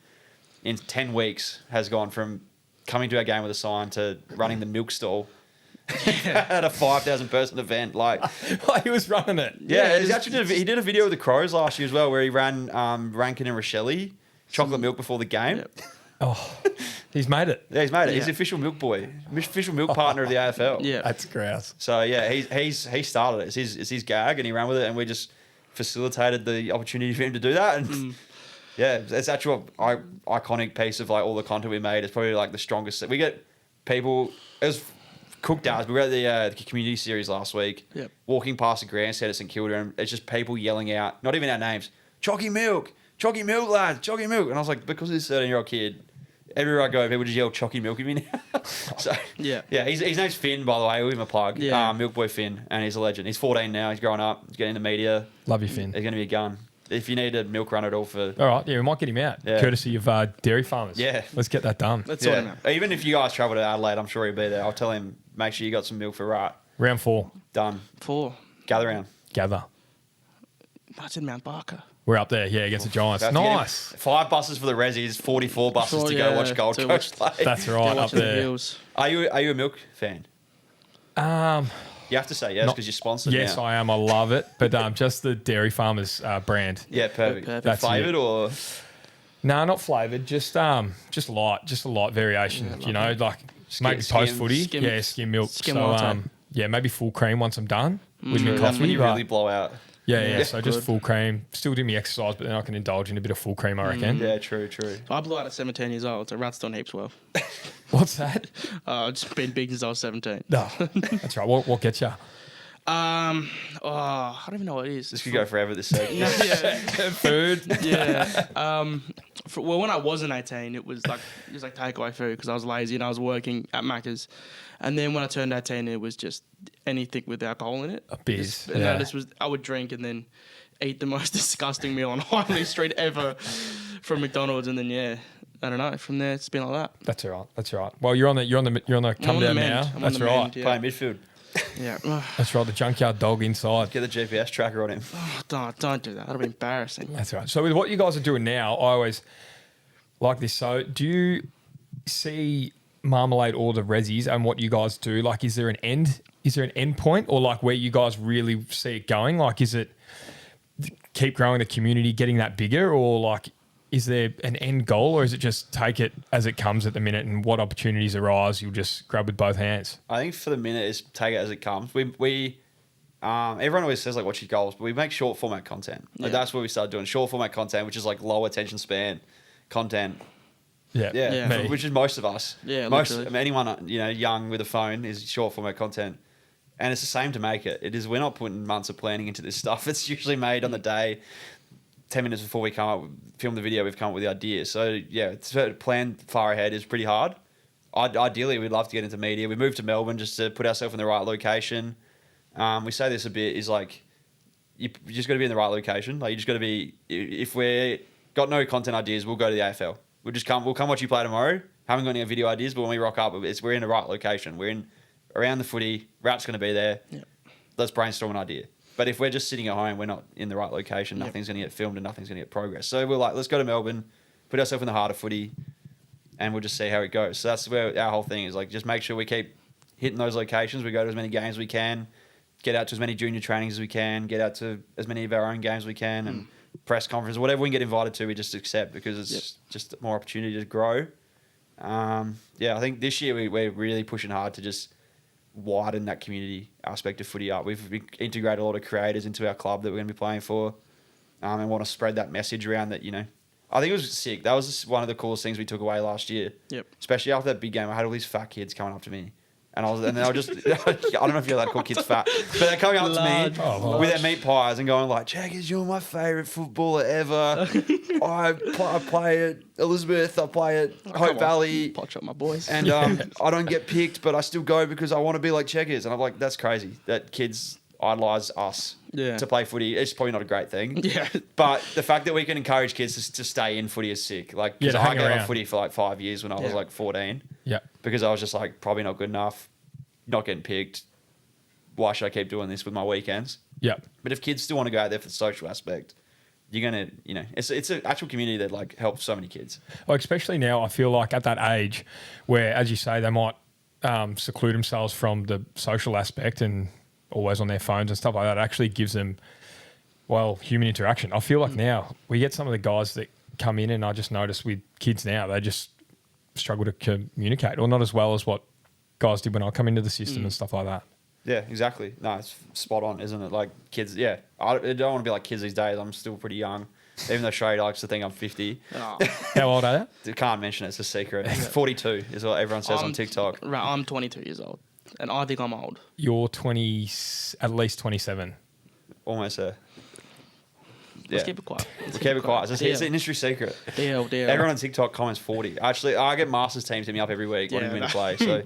in 10 weeks, has gone from coming to our game with a sign to running the milk stall at a 5,000 person event. Like, He was running it. yeah, he did a video with the Crows last year as well, where he ran Rankin and Rochelle chocolate milk before the game. Yep. Oh, he's made it. Yeah, he's made it. He's Yeah. the official milk boy, official milk partner of the AFL. Yeah. That's grouse. So yeah, he started it. It's his gag, and he ran with it, and we just facilitated the opportunity for him to do that. And yeah, it's actually an iconic piece of like all the content we made. It's probably like the strongest. We get people. It was cooked hours. We were at the community series last week. Yep. Walking past the grandstand at St Kilda, and it's just people yelling out, not even our names, chalky milk, lads, chalky milk. And I was like, because of this 13-year-old kid, everywhere I go, people just yell chalky milk at me now. So Yeah. his name's Finn, by the way. We'll give him a plug. Yeah. Milk Boy Finn, and he's a legend. He's 14 now. He's growing up. He's getting into media. Love you, Finn. He's going to be a gun. If you need a milk run at all for... All right, yeah, we might get him out, Yeah. courtety of Dairy Farmers. Yeah. Let's get that done. Let's sort him Yeah. out. Even if you guys travel to Adelaide, I'm sure he'll be there. I'll tell him, make sure you got some milk for Rat. Round 4, Done. 4. Gather round. gather. That's in Mount Barker. We're up there, yeah, against the Giants. Have to get him Nice. 5 buses for the Resis, 44 buses to go watch Gold to Coast play. That's Go right, up watch the there. Hills. Are you a milk fan? You have to say yes Not- because you're sponsored Yes, now. I am. I love it. But just the Dairy Farmers brand. Yeah, perfect. Perfect. That's Flavoured it. or... No, not flavoured. Just light. Just a light variation. You know, like maybe skim- post footy. skim- Yeah, skim milk. skim so latte. yeah, maybe full cream once I'm done with my That's coffee. when you but- really blow out. yeah. So just Good. full cream. Still do my exercise, but then I can indulge in a bit of full cream. I reckon. Yeah, true. So I blew out at 17 years old, so Rat's done heaps well. What's that? I've just been big since I was 17. No, that's right. What gets you? I don't even know what it is. This could go forever, this segment. yeah. Food. Yeah. Well, when I wasn't 18, it was like takeaway food because I was lazy and I was working at Macca's. And then when I turned 18, it was just anything with alcohol in it. A biz. And Yeah. I would drink and then eat the most disgusting meal on Highland Street ever from McDonald's. And then I don't know. From there, it's been like that. That's all right. That's all right. Well, you're on the come I'm on the down mend. now. I'm on That's the right. mend, yeah. Playing midfield. Yeah. That's right. The junkyard dog inside. Get the GPS tracker on him. Don't do that. That'll be embarrassing. That's right. So with what you guys are doing now, I always like this. So do you see Marmalade or the Resis and what you guys do? Like, is there an end? Is there an end point, or like where you guys really see it going? Like, is it keep growing the community, getting that bigger, or like, is there an end goal, or is it just take it as it comes at the minute, and what opportunities arise, you'll just grab with both hands? I think for the minute is take it as it comes. We everyone always says like what's your goals, but we make short format content. Like Yeah. that's what we started doing. Short format content, which is like low attention span content. Yeah, Yeah, me. which is most of us. Yeah, most literally. anyone young with a phone is short format content. And it's the same to make it. It is. We're not putting months of planning into this stuff. It's usually made on the day, 10 minutes before we come up, film the video, we've come up with the idea. So yeah, to plan far ahead is pretty hard. Ideally, we'd love to get into media. We moved to Melbourne just to put ourselves in the right location. We say this a bit, is like, you just got to be in the right location. Like, you just got to be, if we're got no content ideas, we'll go to the AFL. We'll come watch you play tomorrow. Haven't got any video ideas, but when we rock up, we're in the right location. We're in around the footy. Rout's going to be there. Yep. Let's brainstorm an idea. But if we're just sitting at home, we're not in the right location. Nothing's going to get filmed and nothing's going to get progress. So we're like, let's go to Melbourne, put ourselves in the heart of footy, and we'll just see how it goes. So that's where our whole thing is, like, just make sure we keep hitting those locations. We go to as many games as we can, get out to as many junior trainings as we can, get out to as many of our own games as we can, and press conference, whatever we can get invited to, we just accept, because it's just more opportunity to grow. I think this year we're really pushing hard to just widen that community aspect of footy up. We've integrated a lot of creators into our club that we're going to be playing for, and want to spread that message around that, I think it was sick. That was one of the coolest things we took away last year. Yep. Especially after that big game, I had all these fat kids coming up to me. And then I just, I don't know if you're allowed to call kids fat, but they're coming up to me with their meat pies and going like, Jaggers, you're my favourite footballer ever. I play at Elizabeth, I play at Hope Valley. Potch up my boys. And I don't get picked, but I still go because I want to be like Checkers. And I'm like, that's crazy that kids idolise us to play footy. It's probably not a great thing. Yeah. But the fact that we can encourage kids to stay in footy is sick. Like, because I gave up footy for like 5 years when I was like 14. Yeah. Because I was just like, probably not good enough, not getting picked. Why should I keep doing this with my weekends? Yeah. But if kids still want to go out there for the social aspect, you're going to, it's an actual community that like helps so many kids. Well, especially now, I feel like at that age where, as you say, they might seclude themselves from the social aspect and always on their phones and stuff like that, it actually gives them, well, human interaction. I feel like now we get some of the guys that come in, and I just notice with kids now, they just struggle to communicate, or not as well as what guys did when I come into the system and stuff like that. Yeah, exactly. No, it's spot on, isn't it? Like kids, I don't want to be like kids these days. I'm still pretty young, even though Shrey likes to think I'm 50. Oh. How old are you? Can't mention it. It's a secret. 42 is what everyone says on TikTok. Right, I'm 22 years old, and I think I'm old. You're 20, at least 27. Almost there. Let's keep it quiet. Keep it quiet. It's an industry secret. Deal. Everyone on TikTok comments 40. Actually, I get Masters teams hit me up every week wanting me to play. So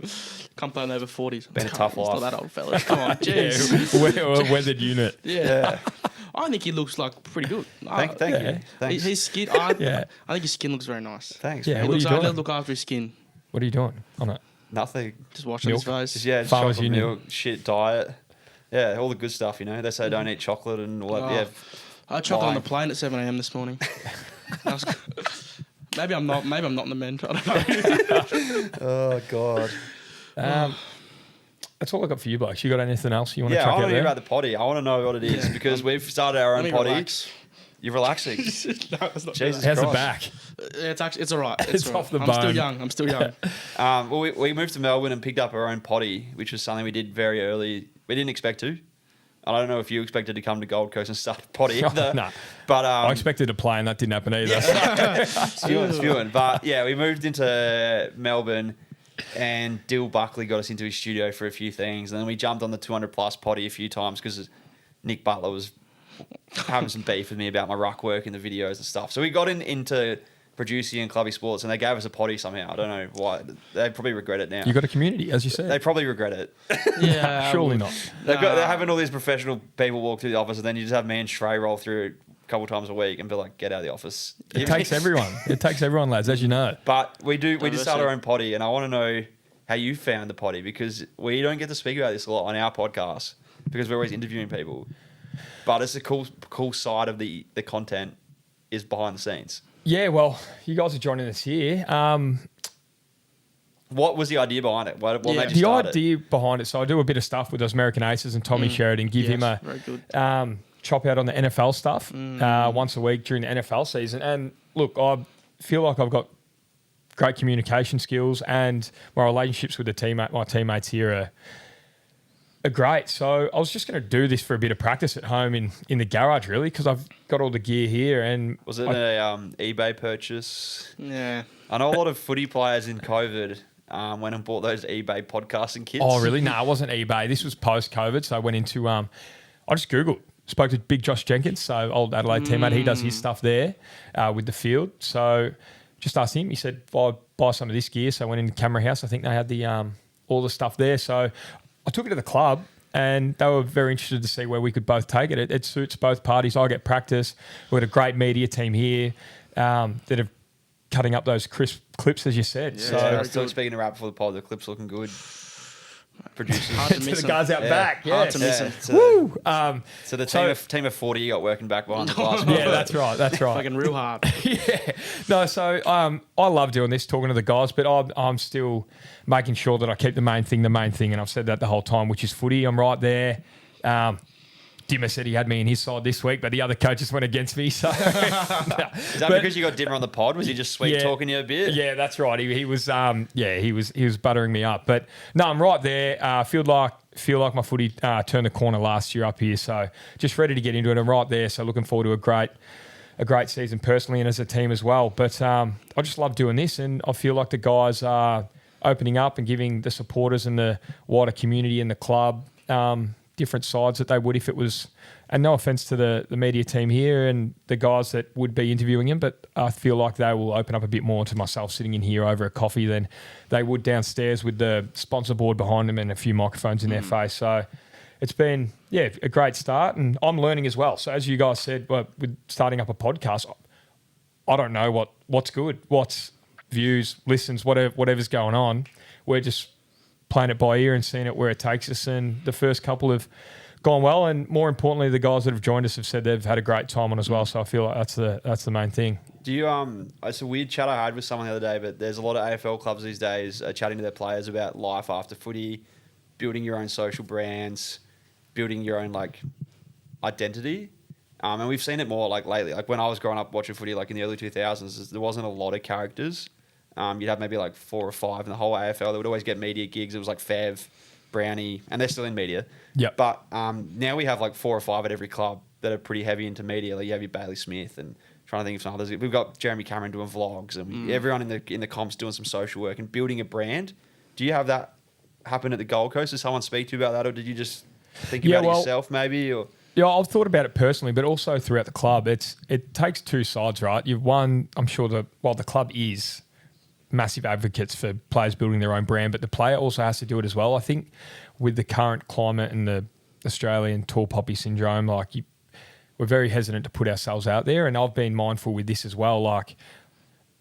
complain over 40s. Been a tough life. He's not that old, fellas. Come on, jeez. Weathered unit. Yeah. I think he looks like pretty good. Thank you. Thanks. His skin. I think his skin looks very nice. Thanks. Yeah. He looks like he does look after his skin. What are you doing on it? Nothing. Just washing his face. Just Farmers Union. Milk, shit diet. Yeah, all the good stuff. They say don't eat chocolate and all that. Yeah. I had chocolate on the plane at 7 a.m. this morning. Maybe I'm not in the men. I don't know. Oh, God. That's all I got for you, blokes. You got anything else you want to chuck out out there? Yeah, I want to hear about the potty. I want to know what it is because we've started our own potty. Relax. You're relaxing. No, that's not Jesus How's Christ. the back? It's all right. It's off the bone. I'm still young. Well, we moved to Melbourne and picked up our own potty, which was something we did very early. We didn't expect to. I don't know if you expected to come to Gold Coast and start a potty either. No. But I expected to play and that didn't happen either. Spewing. But yeah, we moved into Melbourne and Dill Buckley got us into his studio for a few things. And then we jumped on the 200 plus potty a few times because Nick Butler was having some beef with me about my ruck work in the videos and stuff. So we got into producing and clubby sports and they gave us a potty somehow. I don't know why. They probably regret it now. You got a community, as you said. They probably regret it. Yeah. Surely not. They're having all these professional people walk through the office and then you just have me and Shrey roll through a couple times a week and be like, get out of the office. It takes everyone. It takes everyone, lads, as you know. But we did start our own potty and I want to know how you found the potty because we don't get to speak about this a lot on our podcast because we're always interviewing people. But it's a cool side of the content is behind the scenes. Yeah, well, you guys are joining us here. What was the idea behind it? What made you the start idea behind it, so I do a bit of stuff with those American Aces and Tommy Sheridan, give him a very good. chop out on the NFL stuff once a week during the NFL season. And look, I feel like I've got great communication skills and my relationships with my teammates here are great. So I was just going to do this for a bit of practice at home in the garage, really, because I've got all the gear here. And was it an eBay purchase? Yeah. I know a lot of footy players in COVID went and bought those eBay podcasting kits. Oh, really? No, it wasn't eBay. This was post-COVID, so I went into I just Googled. Spoke to Big Josh Jenkins, so old Adelaide teammate. He does his stuff there with the field. So just asked him. He said, I'll buy some of this gear. So I went into Camera House. I think they had the all the stuff there. So I took it to the club, and they were very interested to see where we could both take it. It suits both parties. I get practice. We've got a great media team here that are cutting up those crisp clips, as you said. Yeah, so I was still speaking to Rap before the pod. The clip's looking good. Producers. Hard to to miss the them. guys out back. Hard to Yes. miss them. Woo! So the team of 40 you got working back behind the glass. Yeah, that's right. That's right. Fucking real hard. Yeah. No, so I love doing this, talking to the guys, but I'm still making sure that I keep the main thing, and I've said that the whole time, which is footy. I'm right there. Dimmer said he had me in his side this week, but the other coaches went against me. So Is that because you got Dimmer on the pod? Was he just sweet talking you a bit? Yeah, that's right. He was he was buttering me up. But no, I'm right there. Feel like my footy turned the corner last year up here. So just ready to get into it. I'm right there. So looking forward to a great season personally and as a team as well. But I just love doing this, and I feel like the guys are opening up and giving the supporters and the wider community and the club different sides that they would if it was, and no offense to the media team here and the guys that would be interviewing him, but I feel like they will open up a bit more to myself sitting in here over a coffee than they would downstairs with the sponsor board behind them and a few microphones in their face. So it's been, a great start, and I'm learning as well. So as you guys said, with starting up a podcast, I don't know what's good, what's views, listens, whatever's going on. We're just playing it by ear and seeing it where it takes us. And the first couple have gone well, and more importantly, the guys that have joined us have said they've had a great time on as well. So I feel like that's the main thing. Do you it's a weird chat I had with someone the other day, but there's a lot of AFL clubs these days chatting to their players about life after footy, building your own social brands, building your own identity. And we've seen it more lately. Like when I was growing up watching footy, in the early 2000s, there wasn't a lot of characters. You'd have maybe 4 or 5 in the whole AFL. They would always get media gigs. It was Fev, Brownie, and they're still in media. Yeah. But now we have 4 or 5 at every club that are pretty heavy into media. You have your Bailey Smith, and trying to think of some others. We've got Jeremy Cameron doing vlogs, and everyone in the comps doing some social work and building a brand. Do you have that happen at the Gold Coast? Did someone speak to you about that, or did you just think about it yourself maybe? Or yeah, I've thought about it personally, but also throughout the club. It takes two sides, right? You've one, I'm sure the club is massive advocates for players building their own brand, but the player also has to do it as well. I think with the current climate and the Australian tall poppy syndrome, we're very hesitant to put ourselves out there, and I've been mindful with this as well.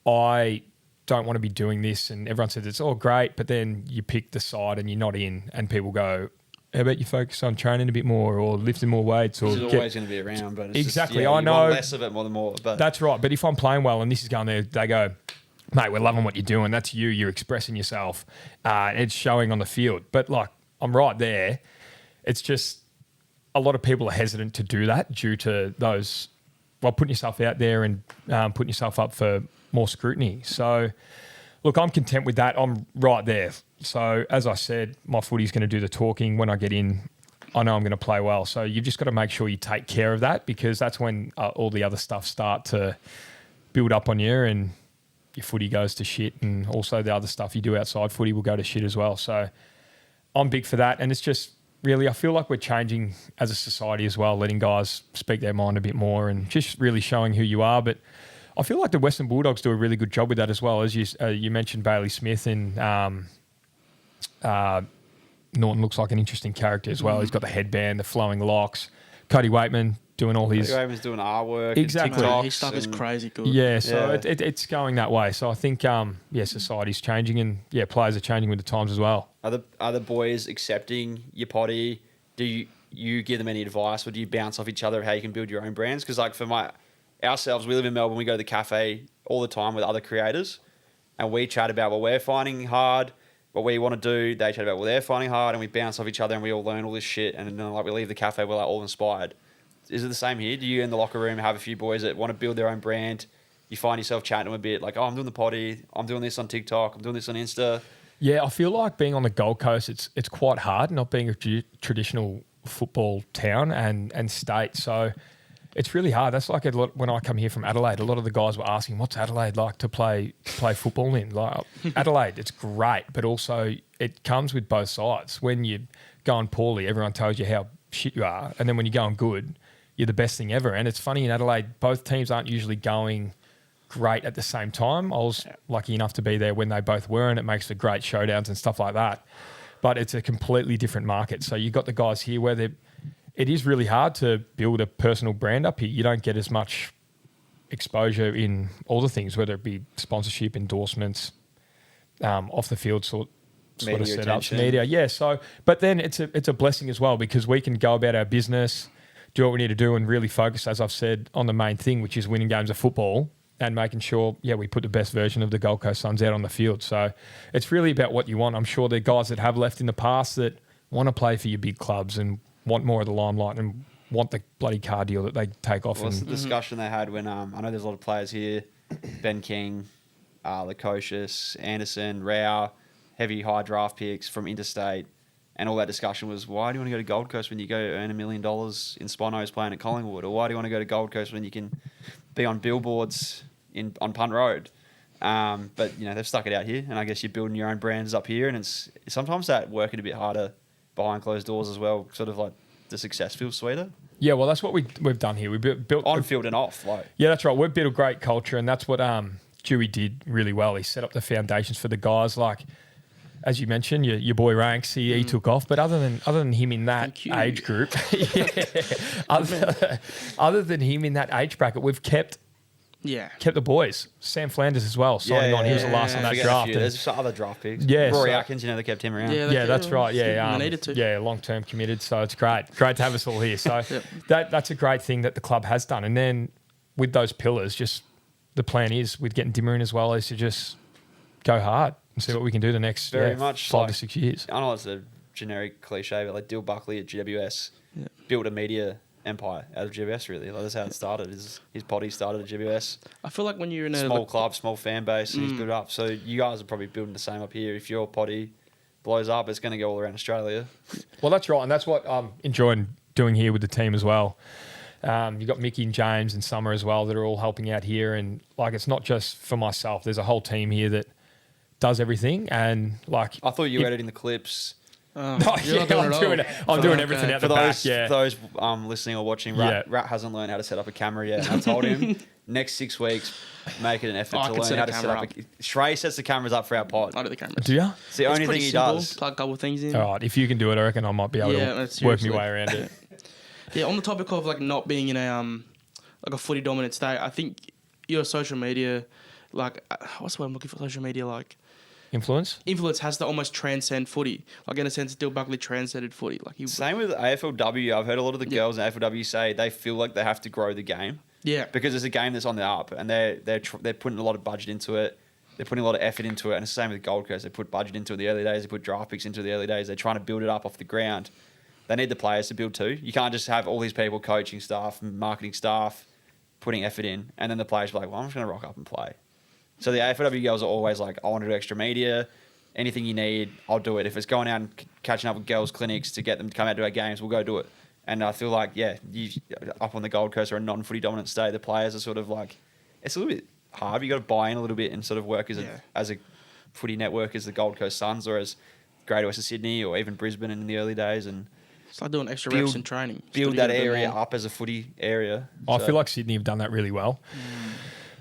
I don't want to be doing this, and everyone says it's all great, but then you pick the side and you're not in, and people go, how about you focus on training a bit more or lifting more weights? Or this is always going to be around, but it's exactly. Just, I know you want less of it more than more. But that's right. But if I'm playing well and this is going there, they go, mate, we're loving what you're doing. That's you. You're expressing yourself. It's showing on the field. But I'm right there. It's just a lot of people are hesitant to do that due to those, putting yourself out there and putting yourself up for more scrutiny. So, look, I'm content with that. I'm right there. So, as I said, my footy's going to do the talking. When I get in, I know I'm going to play well. So, you've just got to make sure you take care of that, because that's when all the other stuff start to build up on you and your footy goes to shit, and also the other stuff you do outside footy will go to shit as well. So I'm big for that, and it's just really, I feel like we're changing as a society as well, letting guys speak their mind a bit more and just really showing who you are. But I feel like the Western Bulldogs do a really good job with that as well. As you mentioned, Bailey Smith, and Norton looks like an interesting character as well. He's got the headband, the flowing locks. Cody Waitman doing all his... Cody Waitman's doing artwork. Exactly. His stuff is crazy good. Yeah, so it's going that way. So I think, society's changing, and, players are changing with the times as well. Are the boys accepting your potty? Do you give them any advice, or do you bounce off each other how you can build your own brands? Because, for ourselves, we live in Melbourne, we go to the cafe all the time with other creators, and we chat about what we're finding hard, what we want to do. They chat about what they're finding hard, and we bounce off each other, and we all learn all this shit, and then we leave the cafe, we're all inspired. Is it the same here? Do you in the locker room have a few boys that want to build their own brand? You find yourself chatting to them a bit I'm doing the potty, I'm doing this on TikTok, I'm doing this on Insta. Yeah, I feel like being on the Gold Coast, it's quite hard not being a traditional football town and state. So It's really hard. That's like a lot when I come here from Adelaide. A lot of the guys were asking, "What's Adelaide like to play football in?" Like Adelaide, it's great, but also it comes with both sides. When you're going poorly, everyone tells you how shit you are, and then when you're going good, you're the best thing ever. And it's funny in Adelaide, both teams aren't usually going great at the same time. I was lucky enough to be there when they both were, and it makes for great showdowns and stuff like that. But it's a completely different market. So you've got the guys here where it is really hard to build a personal brand up here. You don't get as much exposure in all the things, whether it be sponsorship, endorsements, off the field sort of setups, media. Yeah. So, but then it's a blessing as well because we can go about our business, do what we need to do, and really focus, as I've said, on the main thing, which is winning games of football and making sure, we put the best version of the Gold Coast Suns out on the field. So it's really about what you want. I'm sure there are guys that have left in the past that want to play for your big clubs and want more of the limelight and want the bloody car deal that they take off. Well, that's the discussion they had when I know there's a lot of players here, Ben King, Lukosius, Anderson, Rao, heavy high draft picks from interstate, and all that discussion was, why do you want to go to Gold Coast when you go earn $1 million in Sponos playing at Collingwood, or why do you want to go to Gold Coast when you can be on billboards on Punt Road? But they've stuck it out here, and I guess you're building your own brands up here, and it's sometimes that working a bit harder behind closed doors as well, sort of like the success feels sweeter. Yeah, well, that's what we've done here. We built on field and off. Yeah, that's right. We've built a great culture, and that's what Dewey did really well. He set up the foundations for the guys. Like, as you mentioned, your boy Ranks, he took off. But other than him in that age group, other than him in that age bracket, we've kept the boys. Sam Flanders as well, signing on. He was the last on that draft. There's some other draft picks. Yeah, Rory Atkins, they kept him around. Yeah, that's right. Yeah, they needed to. Yeah, long-term committed. So it's great to have us all here. So that's a great thing that the club has done. And then with those pillars, just the plan is with getting Dimmer in as well is to just go hard and see what we can do the next much 5 to 6 years. I know it's a generic cliche, but like Dill Buckley at GWS built a media empire out of GWS, really. Like, that's how it started. His potty started at GWS. I feel like when you're in a small club, small fan base, and he's built it up. So you guys are probably building the same up here. If your potty blows up, it's going to go all around Australia. Well, that's right, and that's what I'm enjoying doing here with the team as well. You've got Mickey and James and Summer as well that are all helping out here, and like it's not just for myself. There's a whole team here that does everything, and like I thought you were editing the clips. I'm doing everything out the back. Yeah. For those listening or watching, Rat hasn't learned how to set up a camera yet. And I told him next 6 weeks, make it an effort to learn how to set up. Shrey sets the cameras up for our pod. I do the cameras. Do you? It's the only thing he does. Plug a couple things in. All right, if you can do it, I reckon I might be able to work my way around it. Yeah, on the topic of like not being in a a footy dominant state, I think your social media, like what's the word I'm looking for? Social media, like. Influence has to almost transcend footy. Like in a sense, Dill Buckley transcended footy. Like same with AFLW. I've heard a lot of the girls in AFLW say they feel like they have to grow the game. Yeah, because it's a game that's on the up, and they're putting a lot of budget into it. They're putting a lot of effort into it, and it's the same with Gold Coast. They put budget into it in the early days. They put draft picks into the early days. They're trying to build it up off the ground. They need the players to build too. You can't just have all these people, coaching staff, marketing staff, putting effort in, and then the players are like, "Well, I'm just going to rock up and play." So the AFLW girls are always like, I want to do extra media. Anything you need, I'll do it. If it's going out and catching up with girls' clinics to get them to come out to our games, we'll go do it. And I feel like, you up on the Gold Coast or a non-footy dominant state, the players are sort of like, it's a little bit hard. You got to buy in a little bit and sort of work as a footy network as the Gold Coast Suns or as Greater Western Sydney or even Brisbane in the early days. And start doing extra reps in training. Build that area up as a footy area. I feel like Sydney have done that really well.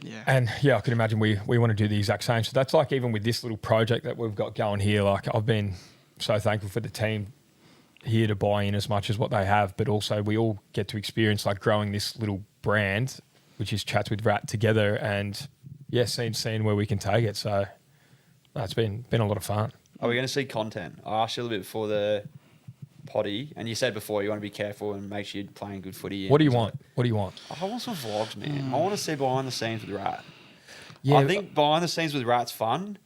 Yeah. And I could imagine we want to do the exact same. So that's like even with this little project that we've got going here, like I've been so thankful for the team here to buy in as much as what they have, but also we all get to experience like growing this little brand, which is Chats with Rat together, and seeing where we can take it. So it's been a lot of fun. Are we going to see content? I asked you a little bit before the potty, and you said before you want to be careful and make sure you're playing good footy. What do you want? What do you want? I want some vlogs, man. I want to see behind the scenes with Rat. Yeah, I think behind the scenes with Rat's fun.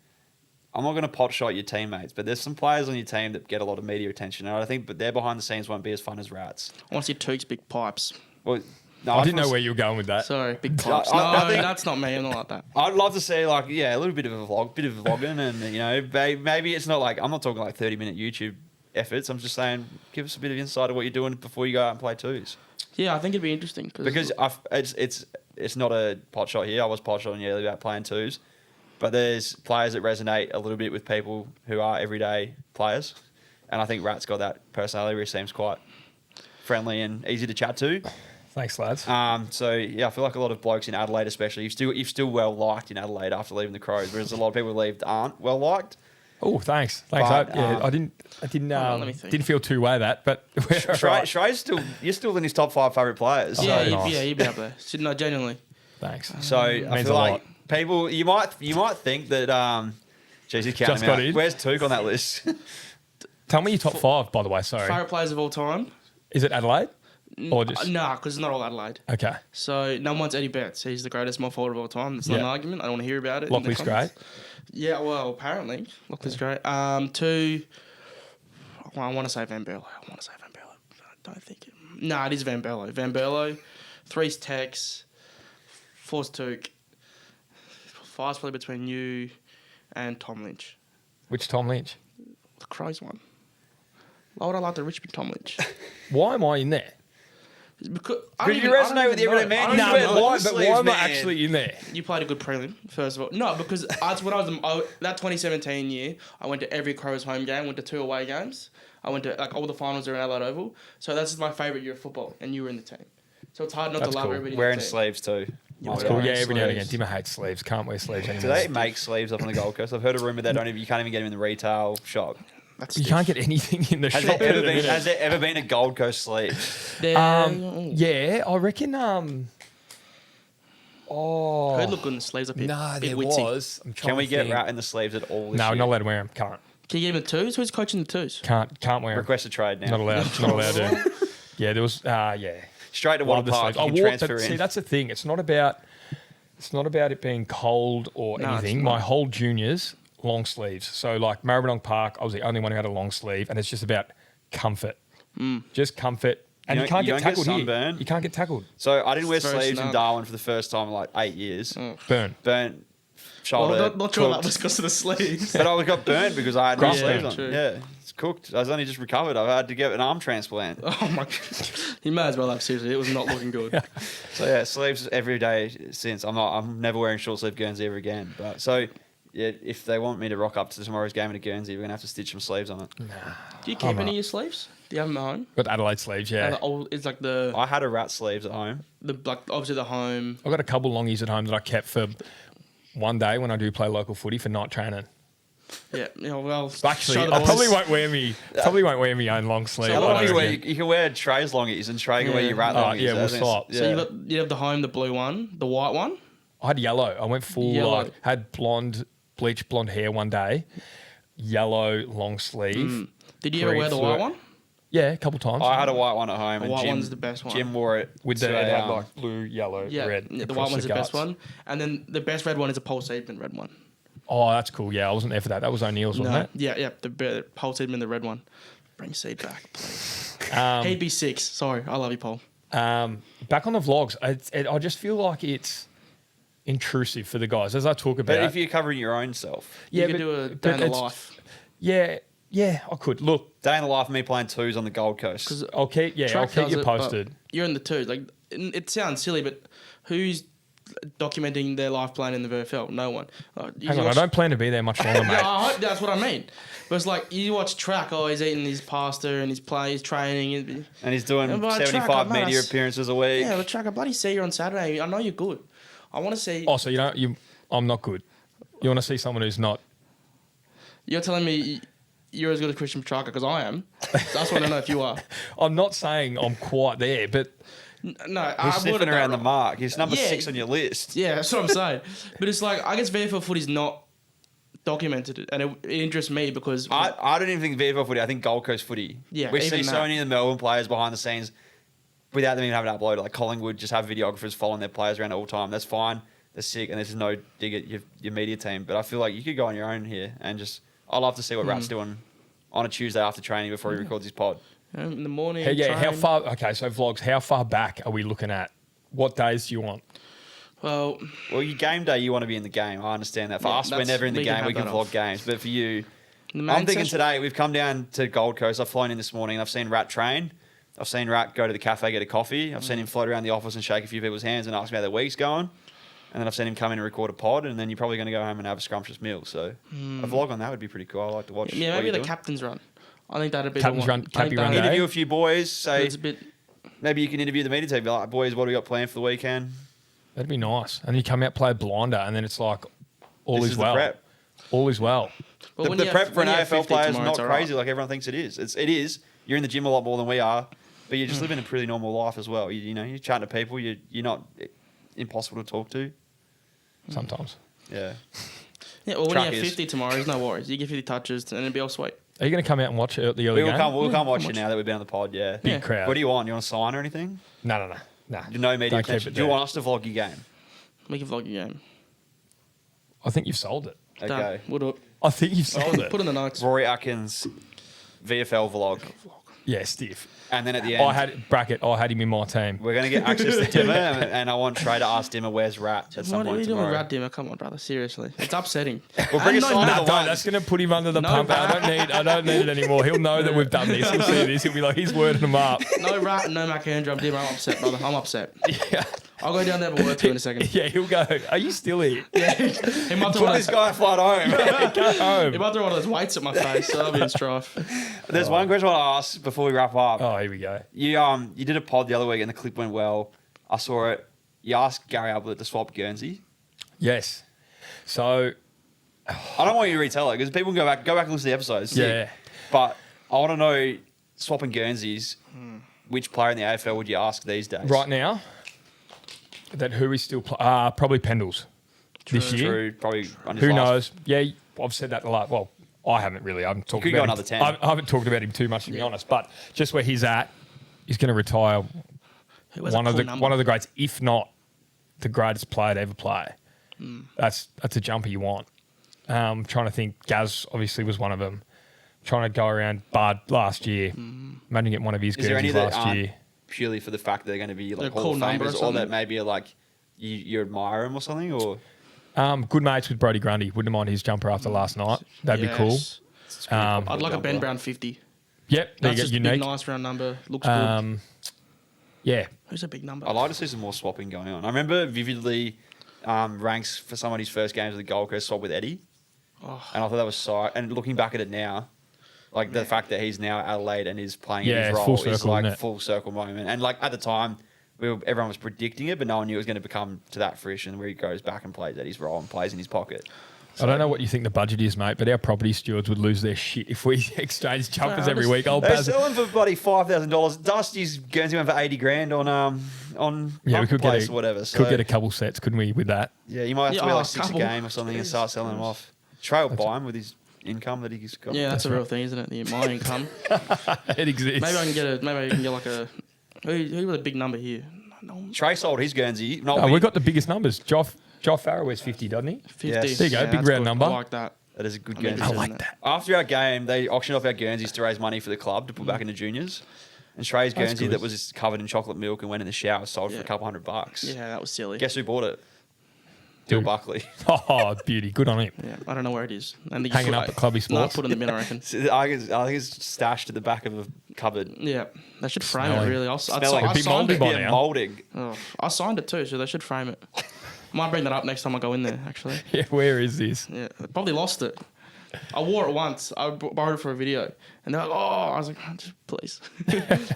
I'm not going to pot shot your teammates, but there's some players on your team that get a lot of media attention, and I think but their behind the scenes won't be as fun as Rat's. I want to see Toots big pipes. Well, no, I didn't know where you were going with that. Sorry, big pipes. That's not me. I'm not like that. I'd love to see a little bit of a vlog, bit of vlogging, and maybe it's not like I'm not talking like 30-minute YouTube efforts. I'm just saying, give us a bit of insight of what you're doing before you go out and play twos. Yeah, I think it'd be interesting because it's not a pot shot here. I was pot shotting earlier about playing twos, but there's players that resonate a little bit with people who are everyday players, and I think Rat's got that personality where he seems quite friendly and easy to chat to. Thanks, lads. So yeah, I feel like a lot of blokes in Adelaide, especially, you're still well liked in Adelaide after leaving the Crows, whereas a lot of people who leave aren't well liked. Oh, thanks. But, I didn't feel too way that, but Shrey's you're still in his top 5 favourite players. Yeah, So, he'd be up there. No, genuinely. thanks. so I feel like people, you might think that, geez, he's counting Just them got out. in. Where's Took on that list? Tell me your top 5, by the way. Sorry. Favourite players of all time? Is it Adelaide? Or just Nah, because it's not all Adelaide. okay? So number one's Eddie Betts. He's the greatest small forward of all time. That's not an argument. I don't want to hear about it. Lockley's great. Yeah, well, apparently Lockley's great. 2, well, I want to say Van Berlo. I don't think. Nah, it is Van Berlo. 3's Tex. 4's Took. 5's probably between you and Tom Lynch. Which Tom Lynch? The Crows one. Why would I like the Richmond Tom Lynch? Why am I in there? Because you resonate with every man. No, wear long why sleeves, am I man. actually in there? You played a good prelim, first of all. No, because that 2017 year, I went to every Crows home game, went to 2 away games. I went to like all the finals around Adelaide Oval. So that's my favourite year of football, and you were in the team. So it's hard not That's to love cool. everybody. Wearing in the team. sleeves too. That's Oh, cool. yeah. Yeah, every now and sleeves. again. Dimmer hates sleeves. Can't wear sleeves anymore. Do they make sleeves up on the Gold Coast? I've heard a rumour you can't even get them in the retail shop. That's You can't get anything in the Has shop. there ever been a Gold Coast sleeve? Yeah, I reckon. Could look good in the sleeves. Nah, there witsy. was. I'm trying Can we to get think. Rat in the sleeves at all this No, year? not allowed to wear them. Can't. Can you give him the 2s? Who's coaching the 2s? Can't wear them. Request a trade now. Not allowed. Not allowed to. Yeah, there was. Yeah. Straight to Love Water the Park. sleeves. You I can wore. transfer in. See, that's the thing. It's not about it being cold or No, it's anything. not. My whole juniors long sleeves. So like Marmalade Park, I was the only one who had a long sleeve, and it's just about comfort. Just comfort. And You you, don't- can't you get don't get tackled here. sunburn. You can't get tackled. So I didn't wear It's very sleeves in snug. Darwin for the first time in like 8 years. Burn. Burnt shoulder. Well, not sure that cooked. was because of the sleeves. But I got burnt because I had no Grass sleeves burn. on. True. Yeah, it's cooked. I was only just recovered. I had to get an arm transplant. Oh my god. He may as well have, seriously. It was not looking good. So yeah, sleeves every day since. I'm never wearing short sleeve Guernsey ever again. But so yeah, if they want me to rock up to tomorrow's game at a Guernsey, we're gonna have to stitch some sleeves on it. Do you keep any of your sleeves? Do you have them at home? Got Adelaide sleeves, yeah. It's like the I had a Rat sleeves at home. obviously the home. I've got a couple longies at home that I kept for one day when I do play local footy for night training. Yeah, well. Actually, show the I boys. probably won't wear my own long sleeve. So How what long I you wear? reckon- You can wear Trey's longies and Trey can wear your Rat Oh, longies. yeah, we'll I think swap. it's- So you have the home, the blue one, the white one. I had yellow. I went full Yellow. had bleached blonde hair one day, yellow long sleeve. Did you ever wear the white grapefruit. one? Yeah, a couple times. I had a white one at home. white Jim, one's the best one. Jim wore it with to the a, it had like blue, yellow, Yeah, red. the across white one's the best guts. one, and then the best red one is a Paul Seidman red one. Oh, that's cool. Yeah, I wasn't there for that. That was O'Neill's, wasn't it? Yeah, the Paul Seidman the red one. Bring Seed back, please. Um, He'd be 6. Sorry, I love you, Paul. Back on the vlogs, I just feel like it's intrusive for the guys as I talk about. But if you're covering your own self, You could do a day in the it's- life. Yeah, I could. Look, day in the life of me playing twos on the Gold Coast. I'll keep you does it, but posted. You're in the 2s. Like it sounds silly, but who's documenting their life playing in the VFL? No one. Hang on, I don't plan to be there much longer, mate. Yeah, I hope that's what I mean. But it's like you watch track. Oh, he's eating his pasta and he's playing, he's training. And he's doing And by track, 75 mate, media I appearances a week. Yeah, but track. I bloody see you on Saturday. I know you're good. I want to see. Oh, so I'm not good. You want to see someone who's not? You're telling me you're as good as Christian Petrarca because I am. So I just want to know if you are. I'm not saying I'm quite there, but No, He's I sniffing wouldn't around know. the mark. He's number Yeah. 6 on your list. Yeah, that's what I'm saying. But it's like I guess VFL footy's not documented, and it interests me because I don't even think VFL footy. I think Gold Coast footy. Yeah, we see even so that. many of the Melbourne players behind the scenes without them even having it uploaded. Like Collingwood just have videographers following their players around all the time. That's fine. They're sick, and there's no dig at your media team. But I feel like you could go on your own here and just. I love to see what Rat's doing on a Tuesday after training before he records his pod. in the morning. how train. far? Okay, so vlogs. How far back are we looking at? What days do you want? Well, Well, your game day, you want to be in the game. I understand that. For Yeah, us, we're that's- never in the we can game. We have can that vlog off. games. But for you, the main I'm thinking session- today we've come down to Gold Coast. I've flown in this morning. I've seen Rat train. I've seen Rat go to the cafe, get a coffee. I've seen him float around the office and shake a few people's hands and ask me how their week's going. And then I've seen him come in and record a pod, and then you're probably going to go home and have a scrumptious meal. So a vlog on that would be pretty cool. I like to watch. Yeah, maybe what the you're doing. captain's run. I think that'd be Captain's the one. run- Cappy run day. Interview a few boys. Say It's a bit. maybe you can interview the media team. Be like, boys, what do we got planned for the weekend? That'd be nice. And you come out, play a blinder, and then it's like all This is the well. prep. All is well. But The, when the you prep have- for an when you have AFL 50 player is tomorrow, not it's all crazy right. like everyone thinks it is. It is. You're in the gym a lot more than we are, but you're just living a pretty normal life as well. You know, you're chatting to people. You're not impossible to talk to. Sometimes. Yeah. Yeah, well, when Track you have is. 50 tomorrow, there's no worries. You get 50 touches and it'll be all sweet. Are you going to come out and watch the early game? We'll come watch come it now that we've been on the pod. Yeah. Big crowd. What do you want? You want a sign or anything? No. No media Don't keep attention. it Do you there. want us to vlog your game? We can vlog your game. I think you've sold it. Okay. Done. We'll do it. I think you've sold it. Put in the notes. Rory Atkins, VFL vlog, Yeah, stiff. and then at the end, I had him in my team. we're gonna get access to Dimmer, and I want Trey to ask Dimmer where's Rat at some What are point you doing with tomorrow. Rat Dimmer? Come on, brother. Seriously. It's upsetting. We'll bring And a sign no, of No, the don't. ones. That's going to put him under the No, pump. Rat. I don't need it anymore. He'll know that we've done this. He'll see this. He'll be like, he's wording them up. No Rat, no Macandrew. I'm Dimmer. I'm upset, brother. I'm upset. Yeah. I'll go down there and have a word to you in a second. Yeah, he'll go, are you still here? He might throw Put one this of those, guy flat home. Go home. he might throw one of those weights at my face, so I'll be in strife. There's one question I want to ask before we wrap up. Oh, here we go. You did a pod the other week and the clip went well. I saw it. You asked Gary Ablett to swap Guernsey. Yes. So, I don't want you to retell it because people can go back and listen to the episodes. yeah. But I want to know swapping Guernseys. Which player in the AFL would you ask these days? Right now, that who is still probably Pendles this year. True. Probably. On his Who last- knows? Yeah, I've said that a lot. Well, I haven't really. I haven't talked could about go him. another 10. I haven't talked about him too much, to be honest. But just where he's at, he's going to retire. Who has a One of cool the number? one of the greats, if not the greatest player to ever play. That's a jumper you want. Trying to think. Gaz obviously was one of them. Trying to go around Bud last year. Imagine getting one of his Is there any Guernseys that last aren't year. purely for the fact that they're going to be like They're Hall cool of number or Famers, or something? that maybe are like you admire him or something? Or Good mates with Brody Grundy. Wouldn't mind his jumper after last night. That'd be cool. Yes. I'd like a Ben Brown 50. Yep, there That's you just go. a big, Unique. nice round number. Looks good. Yeah, Who's a big number? I'd like to see some more swapping going on. I remember vividly ranks for some of his first games of the Gold Coast swap with Eddie, Oh. and I thought that was so. And looking back at it now, like the fact that he's now at Adelaide and is playing Yeah, his it's role full is circle, like isn't it? full circle moment. And like at the time, everyone was predicting it, but no one knew it was going to become to that fruition where he goes back and plays Eddie's role and plays in his pocket. I don't know what you think the budget is, mate, but our property stewards would lose their shit if we exchange jumpers every week. Old They Baz. sell him for bloody $5,000. Dusty's Guernsey went for $80,000 on Yeah, we could Marketplace get or whatever. could So get a couple sets, couldn't we, with that? yeah, you might have to Yeah, wear oh, like 6 couple. a game or something and Jesus start selling them off. Trey will buy him with his income that he's got. Yeah, that's a right. real thing, isn't it? My income. It exists. Maybe I can get like a. Who with a big number here? No, Trey sold his Guernsey. Oh, we've got the biggest numbers. Joff Farrow wears 50, doesn't he? 50. Yes. There you go, big that's round good. number. I like that. That is a good I mean, Guernsey. I isn't like it? that. After our game, they auctioned off our Guernseys to raise money for the club to put back into juniors. And Trey's That's Guernsey good. that was covered in chocolate milk and went in the shower sold for Yeah. a couple $100. Yeah, that was silly. Guess who bought it? Dill Who? Buckley. Oh, beauty. Good on him. Yeah, I don't know where it is. And Hanging up at Clubby No, Sports. put it in the bin, I reckon. I think it's stashed at the back of a cupboard. Yeah, they should frame Smelling. it. Really, Smelling. I It'd be signed mouldy it. by Yeah, now. moulding. Oh, I signed it too, so they should frame it. Might bring that up next time I go in there. Actually, Yeah, where is this? yeah, I probably lost it. I wore it once. I borrowed it for a video, and they're like, "Oh," I was like, "Oh, just please,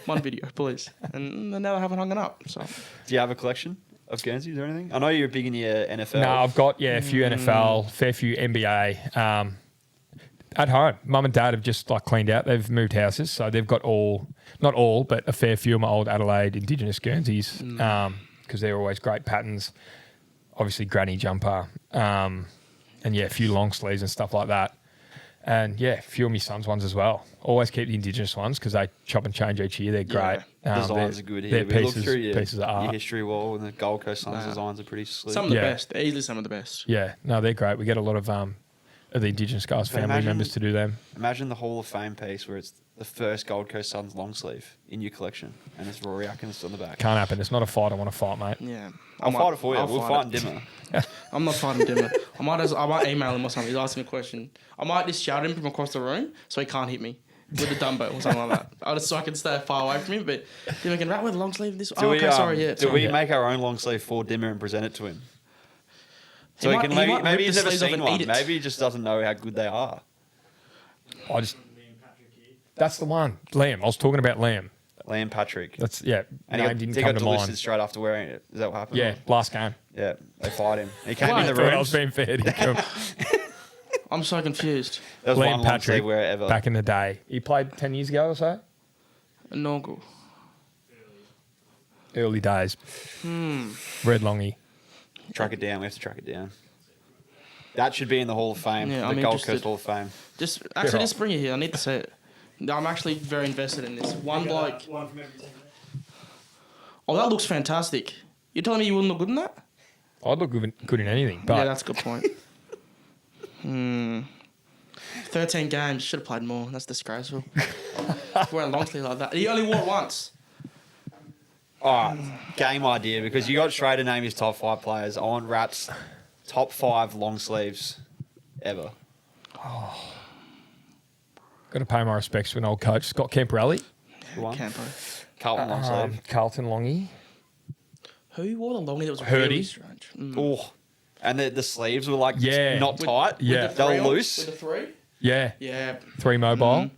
one video, please." And now I haven't hung it up. So Do you have a collection of Guernseys or anything? I know you're big in your NFL. No, I've got, a few NFL, fair few NBA. At home, mum and dad have just like cleaned out. They've moved houses, so they've got not all, but a fair few of my old Adelaide Indigenous Guernseys because they're always great patterns. Obviously, granny jumper, and a few long sleeves and stuff like that. And a few of my son's ones as well. Always keep the Indigenous ones because they chop and change each year. They're great. Designs They're- are good they're here. We look pieces, through your pieces of art. your history wall, and the Gold Coast Suns designs are pretty slick. some of the Yeah. best, they're easily some of the best. Yeah, no, they're great. We get a lot of the Indigenous guys, But family imagine- members to do them. Imagine the Hall of Fame piece where it's the first Gold Coast Suns long sleeve in your collection, and it's Rory Atkins on the back. Can't happen. It's not a fight I want to fight, mate. Yeah, I'll fight it for you. I'll We'll fight in Dimmer. I'm not fighting Dimmer. I might email him or something. He's asking me a question. I might just shout at him from across the room so he can't hit me. with a Dumbo or something like that. So I can stay far away from him. But Dimmer can rat with a long sleeve this. Do Sorry. we make our own long sleeve for Dimmer and present it to him? So He he can might maybe rip he's the never sleeves off seen and one. eat it. Maybe he just doesn't know how good they are. That's the one. Liam. I was talking about Liam. Liam Patrick. And he name didn't got come to delisted mind. straight after wearing it. Is that what happened? Yeah, last game. Yeah, they fired him. He came in I the thought I room. was being fair to him. I'm so confused. There was Liam one long Patrick, sleeve wear ever. back in the day. He played 10 years ago or so? Inaugural. Early days. Red Longy. Track it down. We have to track it down. That should be in the Hall of Fame. Yeah, the I'm Gold interested. Coast Hall of Fame. Just right. bring it here. I need to see it. I'm actually very invested in this. One bloke. One from every team. Oh, that looks fantastic. You're telling me you wouldn't look good in that? I'd look good in anything, but Yeah, that's a good point. 13 games. Should have played more. That's disgraceful. Wearing a long sleeve like that. He only wore it once. All right, game idea, because you got Schrader to name his top 5 players. I want Rat's top 5 long sleeves ever. got to pay my respects to an old coach, Scott Camporelli. Who won? Campo. Carlton long sleeve. Carlton Longy. Who wore the longy that was Hurdy. really strange? Oh, and the sleeves were like Yeah. not tight. Yeah. With They the were three on- loose. With the 3? Yeah. Yeah. 3 mobile.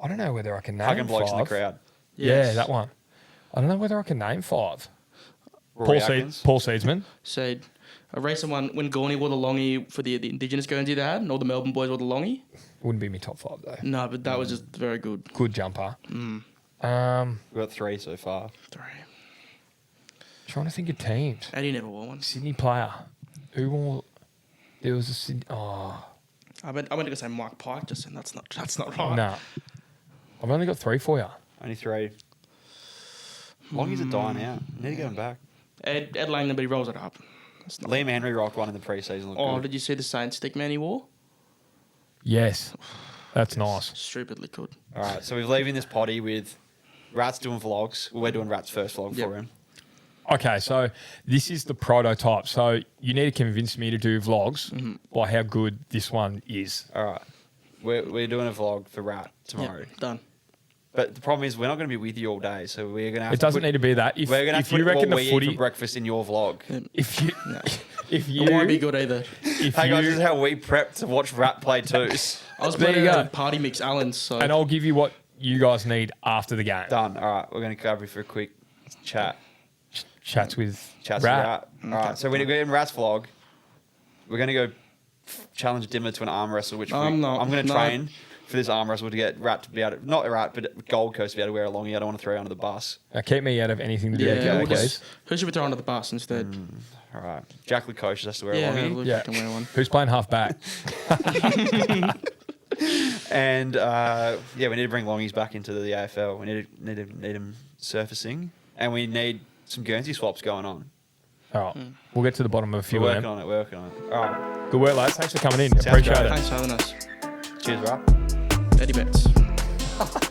I don't know whether I can name Hugging blokes 5. in the crowd. Yeah, Yes. that one. I don't know whether I can name 5. Rory Atkins. Paul Seedsman. Said a recent one when Gorney wore the longy for the Indigenous Guernsey they had, and all the Melbourne boys wore the longy. Wouldn't be my top 5 though. No, but that was just very good. Good jumper. We've got 3 so far. 3. Trying to think of teams. Eddie never wore one. Sydney player. Who wore? There was a Sydney. Oh I meant to go say Mike Pike, just saying that's not right. no. I've only got 3 for you. Only 3. Longies are dying out. Need to get them back. Ed Langdon, but he rolls it up. That's not. Liam Henry rocked one in the preseason. Looked Oh, good. did you see the Saints stick man he wore? Yes, that's nice. Stupidly good. All right, so we're leaving this potty with Rat's doing vlogs. Well, we're doing Rat's first vlog Yep. for him. Okay, so this is the prototype. So you need to convince me to do vlogs by how good this one is. All right, we're doing a vlog for Rat tomorrow. Yep, done. But the problem is we're not going to be with you all day, so we're going to have It to doesn't need to be that. If, we're going to have if to you put reckon what the we eat footy, for breakfast in your vlog. if you, if you, It won't be good either. if Hey guys, this is you, how we prep to watch Rat play twos. I was There you playing go. a party mix Allen's, so and I'll give you what you guys need after the game. Done. All right, we're going to cover you for a quick chat. Chats with Chats Rat. with Rat. All right, so we're in Rat's vlog. We're going to go challenge Dimmer to an arm wrestle, which I'm not. I'm going to No. train for this arm wrestle to get Rat to be able to, not Rat, but Gold Coast to be able to wear a longie. I don't want to throw you under the bus. Now keep me out of anything to do with yeah, the we'll guys. just, who should we throw under the bus instead? All right. Jack Lukosh has to wear Yeah, a longie. Luke Yeah. can wear one. Who's playing half back? And yeah, we need to bring longies back into the AFL. We need them surfacing, and we need some Guernsey swaps going on. All right, we'll get to the bottom of a few We're of working them. on it. We're working on it. All right. Good work, lads. Thanks for coming in. Sounds Appreciate great. it. Thanks for having us. Cheers, Rat. Eddie Betts.